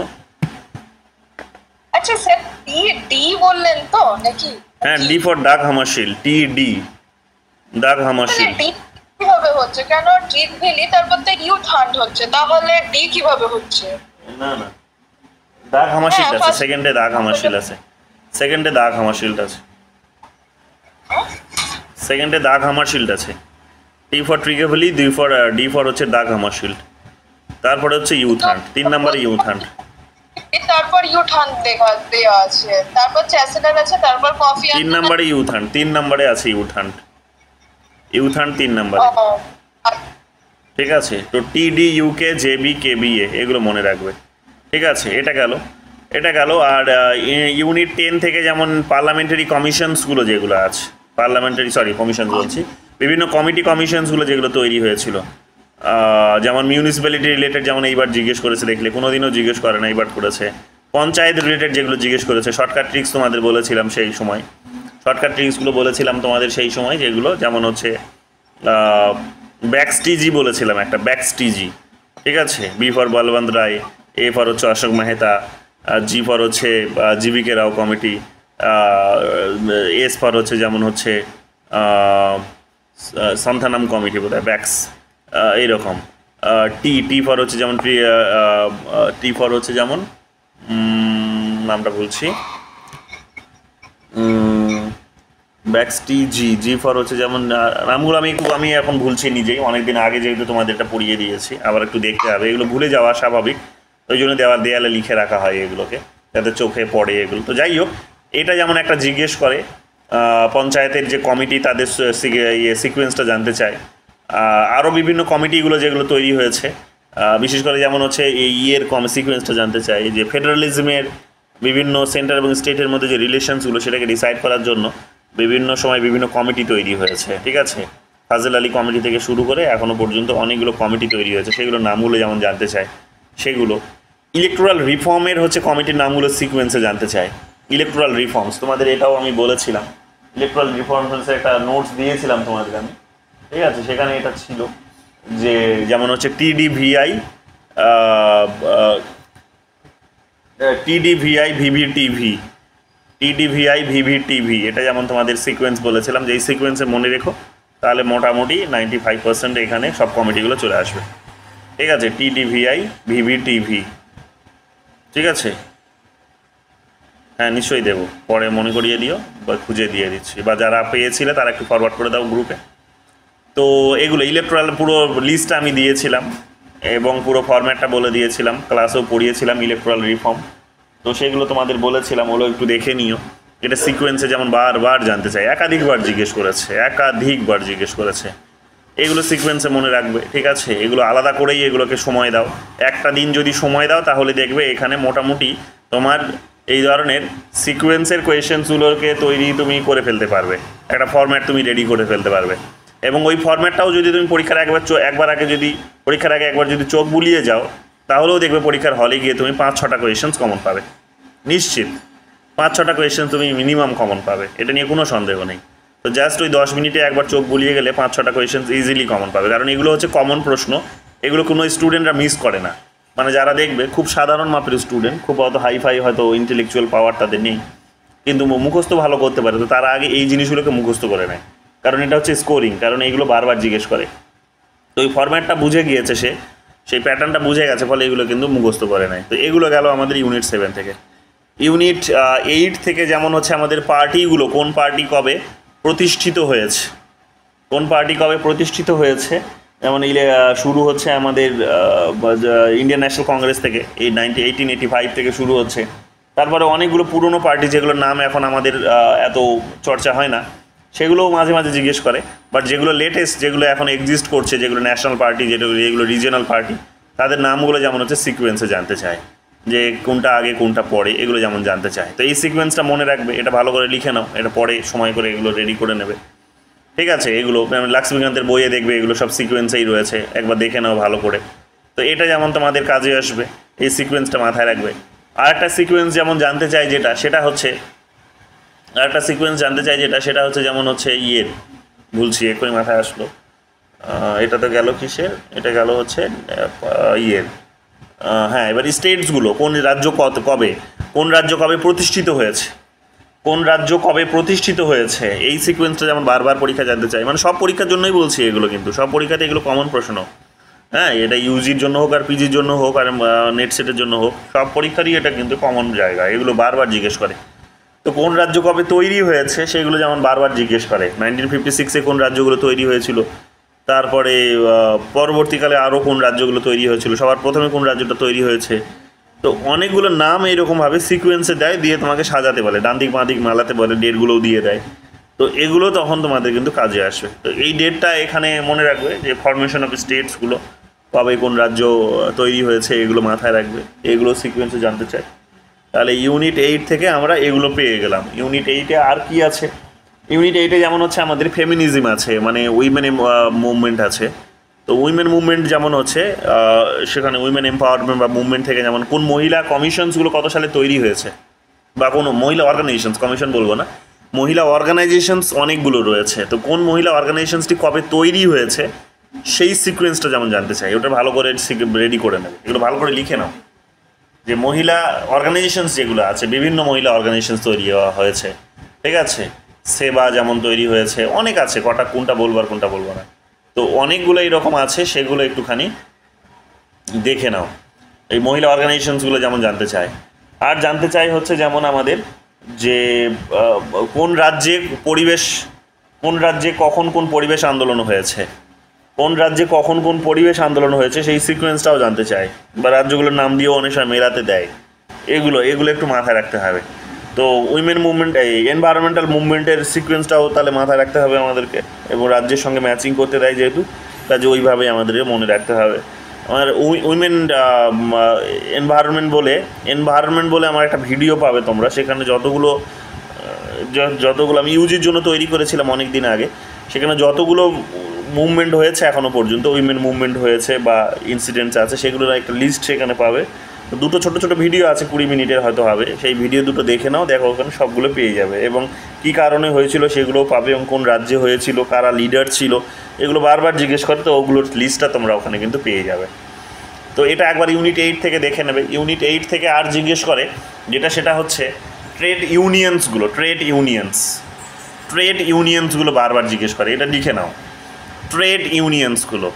আচ্ছা স্যার, ডি বললেন তো নাকি? হ্যাঁ, ডি ফর ডাক হামারশিল্ড, TD ডাক হামারশিল্ড। ডি কিভাবে হচ্ছে? কেন ড্রিট ভ্যালি তারপর তো ইউথ হান্ট হচ্ছে, তাহলে ডি কিভাবে হচ্ছে? না দাগ হামারশিল্ড আছে, first- সেকেন্ডে দাগ হামারশিল্ড আছে, সেকেন্ডে দাগ হামারশিল্ড আছে, সেকেন্ডে দাগ হামারশিল্ড আছে। টি ফর ট্রিগেভেলি, ডি ফর হচ্ছে দাগ হামারশিল্ড। তারপরে হচ্ছে ইউথ হান্ট, 3 নম্বরে ইউথ হান্ট। তারপর ইউথ হান্ট দেওয়া আছে, তারপর চ্যাসেলার আছে, তারপর কফি 3 নম্বরে ইউথ হান্ট, 3 নম্বরে আছে ইউথ হান্ট, 3 নম্বরে। ঠিক আছে, তো TD UK JB KBA এগুলো মনে রাখবে। ঠিক আছে, এটা গেল। আর ইউনিট 10 থেকে যেমন পার্লামেন্টারি কমিশনসগুলো যেগুলো আছে, কমিশনস বলছি, বিভিন্ন কমিশনসগুলো যেগুলো তৈরি হয়েছিল, যেমন মিউনিসিপ্যালিটি রিলেটেড, যেমন এইবার জিজ্ঞেস করেছে, দেখলে কোনোদিনও জিজ্ঞেস করে না, এইবার করেছে। পঞ্চায়েত রিলেটেড যেগুলো জিজ্ঞেস করেছে, শর্টকাট ট্রিক্স তোমাদের বলেছিলাম সেই সময়, শর্টকাট ট্রিক্সগুলো বলেছিলাম তোমাদের সেই সময়, যেগুলো যেমন হচ্ছে ব্যাকস্টিজি বলেছিলাম, একটা ব্যাকস্টিজি। ঠিক আছে, B for Balwant Rai, A for হচ্ছে অশোক মেহতা, জি ফর হচ্ছে GVK Rao committee, S for হচ্ছে যেমন হচ্ছে সন্থানাম কমিটি বোধহয়, ব্যাক্স এইরকম। টি ফর হচ্ছে যেমন টি ফর হচ্ছে যেমন নামটা বলছি, ব্যাক্সটি, জি ফর হচ্ছে যেমন, নামগুলো আমি এখন ভুলছি নিজেই, অনেকদিন আগে যেহেতু তোমাদের এটা পড়িয়ে দিয়েছি, আবার একটু দেখতে হবে, এগুলো ভুলে যাওয়া স্বাভাবিক, ওই জন্য দেয়ালে লিখে রাখা হয় এগুলোকে, যাতে চোখে পড়ে এগুলো। তো যাই হোক, এটা যেমন একটা জিজ্ঞেস করে, পঞ্চায়েতের যে কমিটি তাদের সিকোয়েন্সটা জানতে চায়, আরও বিভিন্ন কমিটিগুলো যেগুলো তৈরি হয়েছে, বিশেষ করে যেমন হচ্ছে এই সিকোয়েন্সটা জানতে চায়, যে ফেডারালিজমের বিভিন্ন সেন্টার এবং স্টেটের মধ্যে যে রিলেশনসগুলো সেটাকে ডিসাইড করার জন্য বিভিন্ন সময় বিভিন্ন কমিটি তৈরি হয়েছে। ঠিক আছে, ফাজল আলী কমিটি থেকে শুরু করে এখনও পর্যন্ত অনেকগুলো কমিটি তৈরি হয়েছে, সেগুলোর নামগুলো যেমন জানতে চায় সেগুলো। ইলেকটোরাল রিফর্মের হচ্ছে কমিটির নামগুলো সিকোয়েন্সে জানতে চায়, ইলেকটোরাল রিফর্মস, তোমাদের এটাও আমি বলেছিলাম, ইলেকটোরাল রিফর্মসের একটা নোটস দিয়েছিলাম তোমাদের আমি। ঠিক আছে, সেখানে এটা ছিল যে যেমন হচ্ছে TDVI VVTV, এটা যেমন তোমাদের সিকোয়েন্স বলেছিলাম, যে এই সিকোয়েন্সে মনে রেখো, তাহলে মোটামুটি 95% এখানে সব কমিটিগুলো চলে আসবে। ঠিক আছে, TDVI VVTV। ঠিক আছে, হ্যাঁ নিশ্চয়ই দেবো, পরে মনে করিয়ে দিও বা খুঁজে দিয়ে দিচ্ছি, বা যারা পেয়েছিলে তারা একটু ফরওয়ার্ড করে দাও গ্রুপে। তো এগুলো ইলেকট্রাল পুরো লিস্টটা আমি দিয়েছিলাম এবং পুরো ফরম্যাটটা বলে দিয়েছিলাম, ক্লাসেও পড়িয়েছিলাম ইলেকট্রাল রিফর্ম। তো সেগুলো তোমাদের বলেছিলাম, ওগুলো একটু দেখে নিও। এটা সিকোয়েন্সে যেমন বারবার জানতে চাই, একাধিকবার জিজ্ঞেস করেছে, এগুলো সিকোয়েন্সে মনে রাখবে। ঠিক আছে, এগুলো আলাদা করেই এগুলোকে সময় দাও, একটা দিন যদি সময় দাও তাহলে দেখবে এখানে মোটামুটি তোমার এই ধরনের সিকোয়েন্সের কোয়েশ্চেন্সগুলোকে তৈরি তুমি করে ফেলতে পারবে, একটা ফরম্যাট তুমি রেডি করে ফেলতে পারবে। এবং ওই ফরম্যাটটাও যদি তুমি পরীক্ষার আগে একবার যদি চোখ বুলিয়ে যাও, তাহলেও দেখবে পরীক্ষার হলে গিয়ে তুমি 5-6টা কোয়েশ্চেন্স কমন পাবে, নিশ্চিত 5-6টা কোয়েশ্চেন তুমি মিনিমাম কমন পাবে, এটা নিয়ে কোনো সন্দেহ নেই। তো জাস্ট ওই 10 মিনিটে একবার চোখ বুলিয়ে গেলে 5-6টা কোয়েশ্চেন ইজিলি কমন পাবে, কারণ এগুলো হচ্ছে কমন প্রশ্ন, এগুলো কোনো স্টুডেন্টরা মিস করে না। মানে যারা দেখবে খুব সাধারণ মাপের স্টুডেন্ট, খুব অত হাইফাই হয়তো ইন্টেলেকচুয়াল পাওয়ার তাদের নেই, কিন্তু মুখস্থ ভালো করতে পারে, তো তারা আগে এই জিনিসগুলোকে মুখস্থ করে নেয়, কারণ এটা হচ্ছে স্কোরিং, কারণ এইগুলো বারবার জিজ্ঞেস করে। তো ওই ফরম্যাটটা বুঝে গিয়েছে সে, সেই প্যাটার্নটা বুঝে গেছে, ফলে এগুলো কিন্তু মুখস্থ করে নেয়। তো এগুলো গেল আমাদের ইউনিট 7 থেকে। ইউনিট 8 থেকে যেমন হচ্ছে আমাদের পার্টিগুলো, কোন পার্টি কবে প্রতিষ্ঠিত হয়েছে, যেমন শুরু হচ্ছে আমাদের ইন্ডিয়ান ন্যাশনাল কংগ্রেস থেকে, এই 1885 থেকে শুরু হচ্ছে। তারপরে অনেকগুলো পুরনো পার্টি যেগুলোর নাম এখন আমাদের এত চর্চা হয় না, সেগুলোও মাঝে মাঝে জিজ্ঞেস করে। বাট যেগুলো লেটেস্ট, যেগুলো এখন এক্সিস্ট করছে, যেগুলো ন্যাশনাল পার্টি, যেগুলো রিজিয়নাল পার্টি, তাদের নামগুলো যেমন হচ্ছে সিকোয়েন্সে জানতে চায়, যে কোনটা আগে কোনটা পরে, এগুলো যেমন জানতে চায়। তো এই সিকোয়েন্সটা মনে রাখবে, এটা ভালো করে লিখে নাও, এটা পরে সময় করে এগুলো রেডি করে নেবে, ঠিক আছে। এগুলো লক্ষ্মীকান্তের বইয়ে দেখবে এগুলো সব সিকোয়েন্সেই রয়েছে, একবার দেখে নাও ভালো করে। তো এটা যেমন তোমাদের কাজে আসবে, এই সিকোয়েন্সটা মাথায় রাখবে। আর একটা সিকোয়েন্স যেমন জানতে চাই যেটা, সেটা হচ্ছে সেটা হচ্ছে যেমন হচ্ছে ভুলছি, এক্ষুনি মাথায় আসলো, এটা তো গেল কিসের, এটা গেল হচ্ছে হ্যাঁ, এবার স্টেটসগুলো, কোন রাজ্য কবে প্রতিষ্ঠিত হয়েছে, এই সিকোয়েন্সটা যেমন বারবার পরীক্ষা জানতে চাই। মানে সব পরীক্ষার জন্যই বলছি এগুলো, কিন্তু সব পরীক্ষাতে এগুলো কমন প্রশ্ন। হ্যাঁ, এটা ইউজির জন্য হোক আর পিজির জন্য হোক আর নেট সেটের জন্য হোক, সব পরীক্ষারই এটা কিন্তু কমন জায়গা, এগুলো বারবার জিজ্ঞেস করে। তো কোন রাজ্য কবে তৈরি হয়েছে সেগুলো যেমন বারবার জিজ্ঞেস করে। 1956-এ কোন রাজ্যগুলো তৈরি হয়েছিল, তারপরে পরবর্তীকালে আরও কোন রাজ্যগুলো তৈরি হয়েছিল, সবার প্রথমে কোন রাজ্যটা তৈরি হয়েছে। তো অনেকগুলো নাম এইরকমভাবে সিকোয়েন্সে দেয়, দিয়ে তোমাকে সাজাতে বলে, ডান দিক বাঁ দিক মালাতে বলে, ডেটগুলোও দিয়ে দেয়। তো এগুলো তখন তোমাদের কিন্তু কাজে আসবে। তো এই ডেটটা এখানে মনে রাখবে, যে ফরমেশন অফ স্টেটসগুলো, কবে কোন রাজ্য তৈরি হয়েছে, এগুলো মাথায় রাখবে, এগুলো সিকোয়েন্সে জানতে চাই। তাহলে ইউনিট 8 থেকে আমরা এগুলো পেয়ে গেলাম। ইউনিট 8-এ আর কি আছে? ইউনিট 8-এ যেমন হচ্ছে আমাদের ফেমিনিজম আছে, মানে উইমেন মুভমেন্ট আছে। তো উইমেন মুভমেন্ট যেমন হচ্ছে সেখানে উইমেন এম্পাওয়ারমেন্ট বা মুভমেন্ট থেকে যেমন কোন মহিলা কমিশনসগুলো কত সালে তৈরি হয়েছে, বা কোনো মহিলা অর্গানাইজেশনস, কমিশন বলবো না, মহিলা অর্গানাইজেশনস অনেকগুলো রয়েছে। তো কোন মহিলা অর্গানাইজেশনসটি কবে তৈরি হয়েছে সেই সিকোয়েন্সটা যেমন জানতে চাই, ওটা ভালো করে রেডি করে নেবে, এগুলো ভালো করে লিখে নাও। যে মহিলা অর্গানাইজেশনস যেগুলো আছে, বিভিন্ন মহিলা অর্গানাইজেশনস তৈরি হয়েছে, ঠিক আছে। সেবা যেমন তৈরি হয়েছে, অনেক আছে, কোনটা বলবো আর কোনটা বলবো না। তো অনেকগুলো এইরকম আছে, সেগুলো একটুখানি দেখে নাও। এই মহিলা অর্গানাইজেশনসগুলো যেমন জানতে চায়। আর জানতে চাই হচ্ছে যেমন আমাদের যে কোন রাজ্যে কখন কোন পরিবেশ আন্দোলন হয়েছে, সেই সিকোয়েন্সটাও জানতে চায়, বা রাজ্যগুলোর নাম দিয়েও অনেক সময় মেলাতে দেয়। এগুলো একটু মাথায় রাখতে হবে। তো উইমেন মুভমেন্ট, এই এনভায়রনমেন্টাল মুভমেন্টের সিকোয়েন্সটাও তাহলে মাথায় রাখতে হবে আমাদেরকে, এবং রাজ্যের সঙ্গে ম্যাচিং করতে দেয় যেহেতু, কাজে ওইভাবে আমাদেরকে মনে রাখতে হবে। আমার উইমেন এনভায়রনমেন্ট বলে আমার একটা ভিডিও পাবে তোমরা, সেখানে যতগুলো আমি ইউজির জন্য তৈরি করেছিলাম অনেক দিন আগে, সেখানে যতগুলো মুভমেন্ট হয়েছে এখনও পর্যন্ত, উইমেন মুভমেন্ট হয়েছে বা ইনসিডেন্টস আছে, সেগুলোর একটা লিস্ট সেখানে পাবে। দুটো ছোট ভিডিও আছে, 20 মিনিটের হয়তো হবে, সেই ভিডিও দুটো দেখে নাও, দেখো ওখানে সবগুলো পেয়ে যাবে, এবং কী কারণে হয়েছিল সেগুলোও পাবে, এবং কোন রাজ্যে হয়েছিল, কারা লিডার ছিল, এগুলো বারবার জিজ্ঞেস করে। তো ওগুলোর লিস্টটা তোমরা ওখানে কিন্তু পেয়ে যাবে। তো এটা একবার ইউনিট 8 থেকে দেখে নেবে। ইউনিট 8 থেকে আর জিজ্ঞেস করে সেটা হচ্ছে ট্রেড ইউনিয়ন্সগুলো বারবার জিজ্ঞেস করে, এটা লিখে নাও। ট্রেড ইউনিয়ন্সগুলো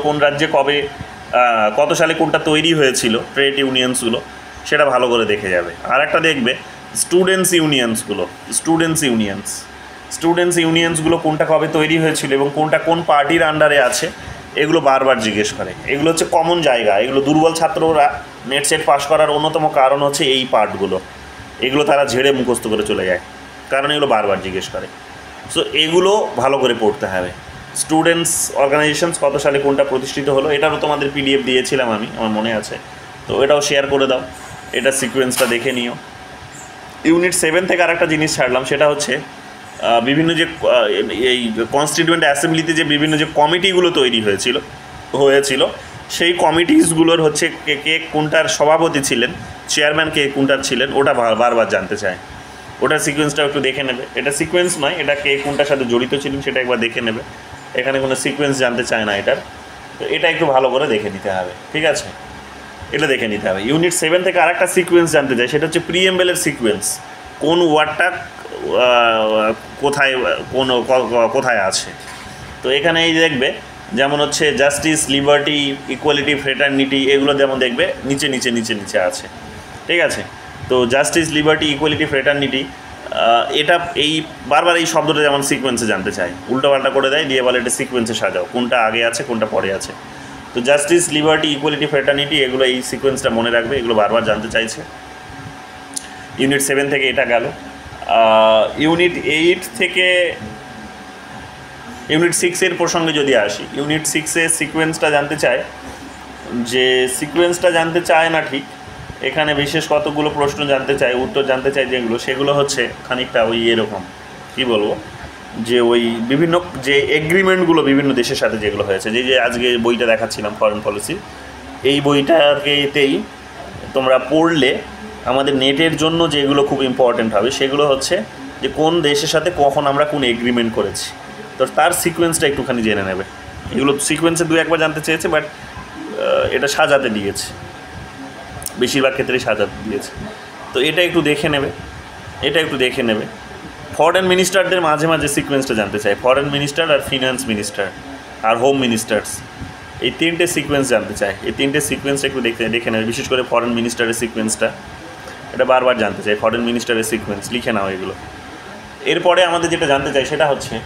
কোন রাজ্যে কবে কত সালে কোনটা তৈরি হয়েছিল, ট্রেড ইউনিয়ন্সগুলো, সেটা ভালো করে দেখে যাবে। আর একটা দেখবে স্টুডেন্টস ইউনিয়ন্সগুলো কোনটা কবে তৈরি হয়েছিল এবং কোনটা কোন পার্টির আন্ডারে আছে, এগুলো বারবার জিজ্ঞেস করে। এগুলো হচ্ছে কমন জায়গা, এগুলো দুর্বল ছাত্ররা নেট সেট পাস করার অন্যতম কারণ হচ্ছে এই পার্টগুলো, এগুলো তারা ঝেড়ে মুখস্থ করে চলে যায়, কারণ এগুলো বারবার জিজ্ঞেস করে। সো এগুলো ভালো করে পড়তে হবে। স্টুডেন্টস অর্গানাইজেশনস কত সালে কোনটা প্রতিষ্ঠিত হলো, এটারও তোমাদের PDF দিয়েছিলাম আমি, আমার মনে আছে, তো এটাও শেয়ার করে দাও, এটা সিকোয়েন্সটা দেখে নিও। ইউনিট 7 থেকে আর একটা জিনিস ছাড়লাম, সেটা হচ্ছে বিভিন্ন যে এই কনস্টিটিউয়েন্ট অ্যাসেম্বলিতে যে বিভিন্ন যে কমিটিগুলো তৈরি হয়েছিল, সেই কমিটিসগুলোর হচ্ছে কে কোনটার সভাপতি ছিলেন, চেয়ারম্যান কে কোনটার ছিলেন, ওটা বারবার জানতে চায়। ওটার সিকোয়েন্সটাও একটু দেখে নেবে। এটা সিকোয়েন্স নয়, এটা কে কোনটার সাথে জড়িত ছিলেন সেটা একবার দেখে নেবে, এখানে কোনো সিকোয়েন্স জানতে চায় না এটার। তো এটা একটু ভালো করে দেখে নিতে হবে, ঠিক আছে, এটা দেখে নিতে হবে। ইউনিট 7 থেকে আরেকটা সিকোয়েন্স জানতে চাই, সেটা হচ্ছে প্রিএমবেলের সিকোয়েন্স, কোন ওয়ার্ডটা কোথায় আছে। তো এখানে এই দেখবে যেমন হচ্ছে জাস্টিস, লিবার্টি, ইকুয়ালিটি, ফ্রেটার্নিটি, এগুলো যেমন দেখবে নিচে আছে, ঠিক আছে। তো জাস্টিস, লিবার্টি, ইকুয়ালিটি, ফ্রেটার্নিটি, এটা এই বারবার এই শব্দটা যেমন সিকোয়েন্সে জানতে চায়, উল্টোপাল্টা করে দেয়, দিয়ে বলে এটা সিকোয়েন্সে সাজাও, কোনটা আগে আছে কোনটা পরে আছে। তো জাস্টিস, লিবার্টি, ইকুয়ালিটি, ফ্রেটার্নিটি, এগুলো এই সিকোয়েন্সটা মনে রাখবে, এগুলো বারবার জানতে চাইছে। ইউনিট 7 থেকে এটা গেল। ইউনিট 8 থেকে ইউনিট 6-এর প্রসঙ্গে যদি আসি, ইউনিট 6-এর সিকোয়েন্সটা জানতে চায়, যে সিকোয়েন্সটা জানতে চায় না ঠিক, এখানে বিশেষ কতগুলো প্রশ্ন জানতে চায়, উত্তর জানতে চায় যেগুলো, সেগুলো হচ্ছে খানিকটা ওই এরকম কী বলবো, যে ওই বিভিন্ন যে এগ্রিমেন্টগুলো বিভিন্ন দেশের সাথে যেগুলো হয়েছে, যে আজকে বইটা দেখাচ্ছিলাম ফরেন পলিসি, এই বইটাকেতেই তোমরা পড়লে আমাদের নেটের জন্য যেগুলো খুব ইম্পর্ট্যান্ট হবে সেগুলো হচ্ছে যে কোন দেশের সাথে কখন আমরা কোন এগ্রিমেন্ট করেছি, তো তার সিকোয়েন্সটা একটুখানি জেনে নেবে। এগুলো সিকোয়েন্সে 2-1বার জানতে চেয়েছে, বাট এটা সাজাতে দিয়েছে, বেশিরভাগ ক্ষেত্রেই সাজাতে দিয়েছে, তো এটা একটু দেখে নেবে। ফরেন মিনিস্টারদের মাঝে মাঝে সিকোয়েন্সটা জানতে চাই, ফরেন মিনিস্টার আর ফিনান্স মিনিস্টার আর হোম মিনিস্টার্স, এই 3টে সিকোয়েন্স জানতে চাই। এই 3টে সিকোয়েন্সটা একটু দেখে নেবে, বিশেষ করে ফরেন মিনিস্টারের সিকোয়েন্সটা, এটা বারবার জানতে চাই, ফরেন মিনিস্টারের সিকোয়েন্স লিখে নাও এগুলো। এরপরে আমাদের যেটা জানতে চাই সেটা হচ্ছে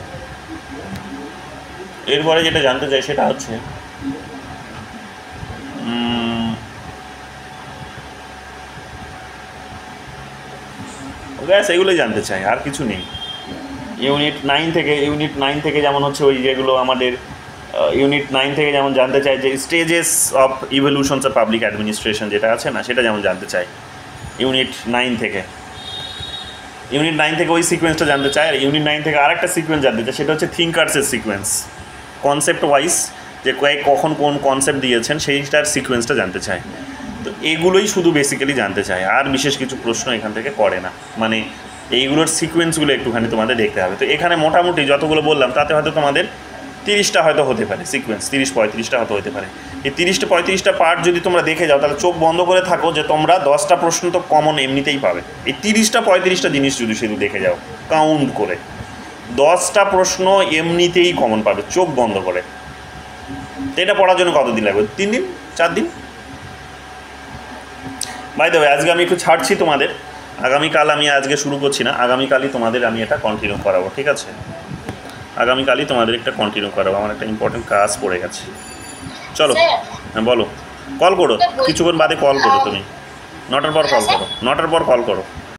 ব্যাস এগুলোই জানতে চাই, আর কিছু নেই। ইউনিট 9 থেকে যেমন হচ্ছে ওই যেগুলো আমাদের ইউনিট 9 থেকে যেমন জানতে চাই যে stages of ইভলিউশনস of public administration যেটা আছে না, সেটা যেমন জানতে চাই ইউনিট 9 থেকে ওই সিকোয়েন্সটা জানতে চাই। আর ইউনিট 9 থেকে আরেকটা সিকোয়েন্স জানতে চাই, সেটা হচ্ছে থিঙ্কার্সের সিকোয়েন্স, কনসেপ্ট ওয়াইজ যে কখন কোন কনসেপ্ট দিয়েছেন সেইটার সিকোয়েন্সটা জানতে চাই। তো এগুলোই শুধু বেসিক্যালি জানতে চাই, আর বিশেষ কিছু প্রশ্ন এখান থেকে করে না, মানে এইগুলোর সিকোয়েন্সগুলো একটুখানি তোমাদের দেখতে হবে। তো এখানে মোটামুটি যতগুলো বললাম তাতে হয়তো তোমাদের 30টা হয়তো হতে পারে সিকোয়েন্স, 30-35টা হয়তো হতে পারে। এই 30-35টা পার্ট যদি তোমরা দেখে যাও, তাহলে চোখ বন্ধ করে থাকো যে তোমরা 10টা প্রশ্ন তো কমন এমনিতেই পাবে। এই 30-35টা জিনিস যদি শুধু দেখে যাও কাউন্ট করে, 10টা প্রশ্ন এমনিতেই কমন পাবে চোখ বন্ধ করে। তো এটা পড়ার জন্য কতদিন লাগবে? 3 দিন 4 দিন। বাই দ্য ওয়ে, আজকে আমি একটু ছাড়ছি তোমাদের, আগামীকাল আমি আজকে শুরু করছি না, আগামীকালই তোমাদের আমি এটা কন্টিনিউ করাবো, ঠিক আছে? আগামীকালই তোমাদের একটা কন্টিনিউ করাবো, আমার একটা ইম্পর্টেন্ট কাজ পড়ে গেছে। চলো, হ্যাঁ বলো, কল করো, কিছুক্ষণ বাদে কল করো, তুমি 9টার পর কল করো, 9টার পর কল করো।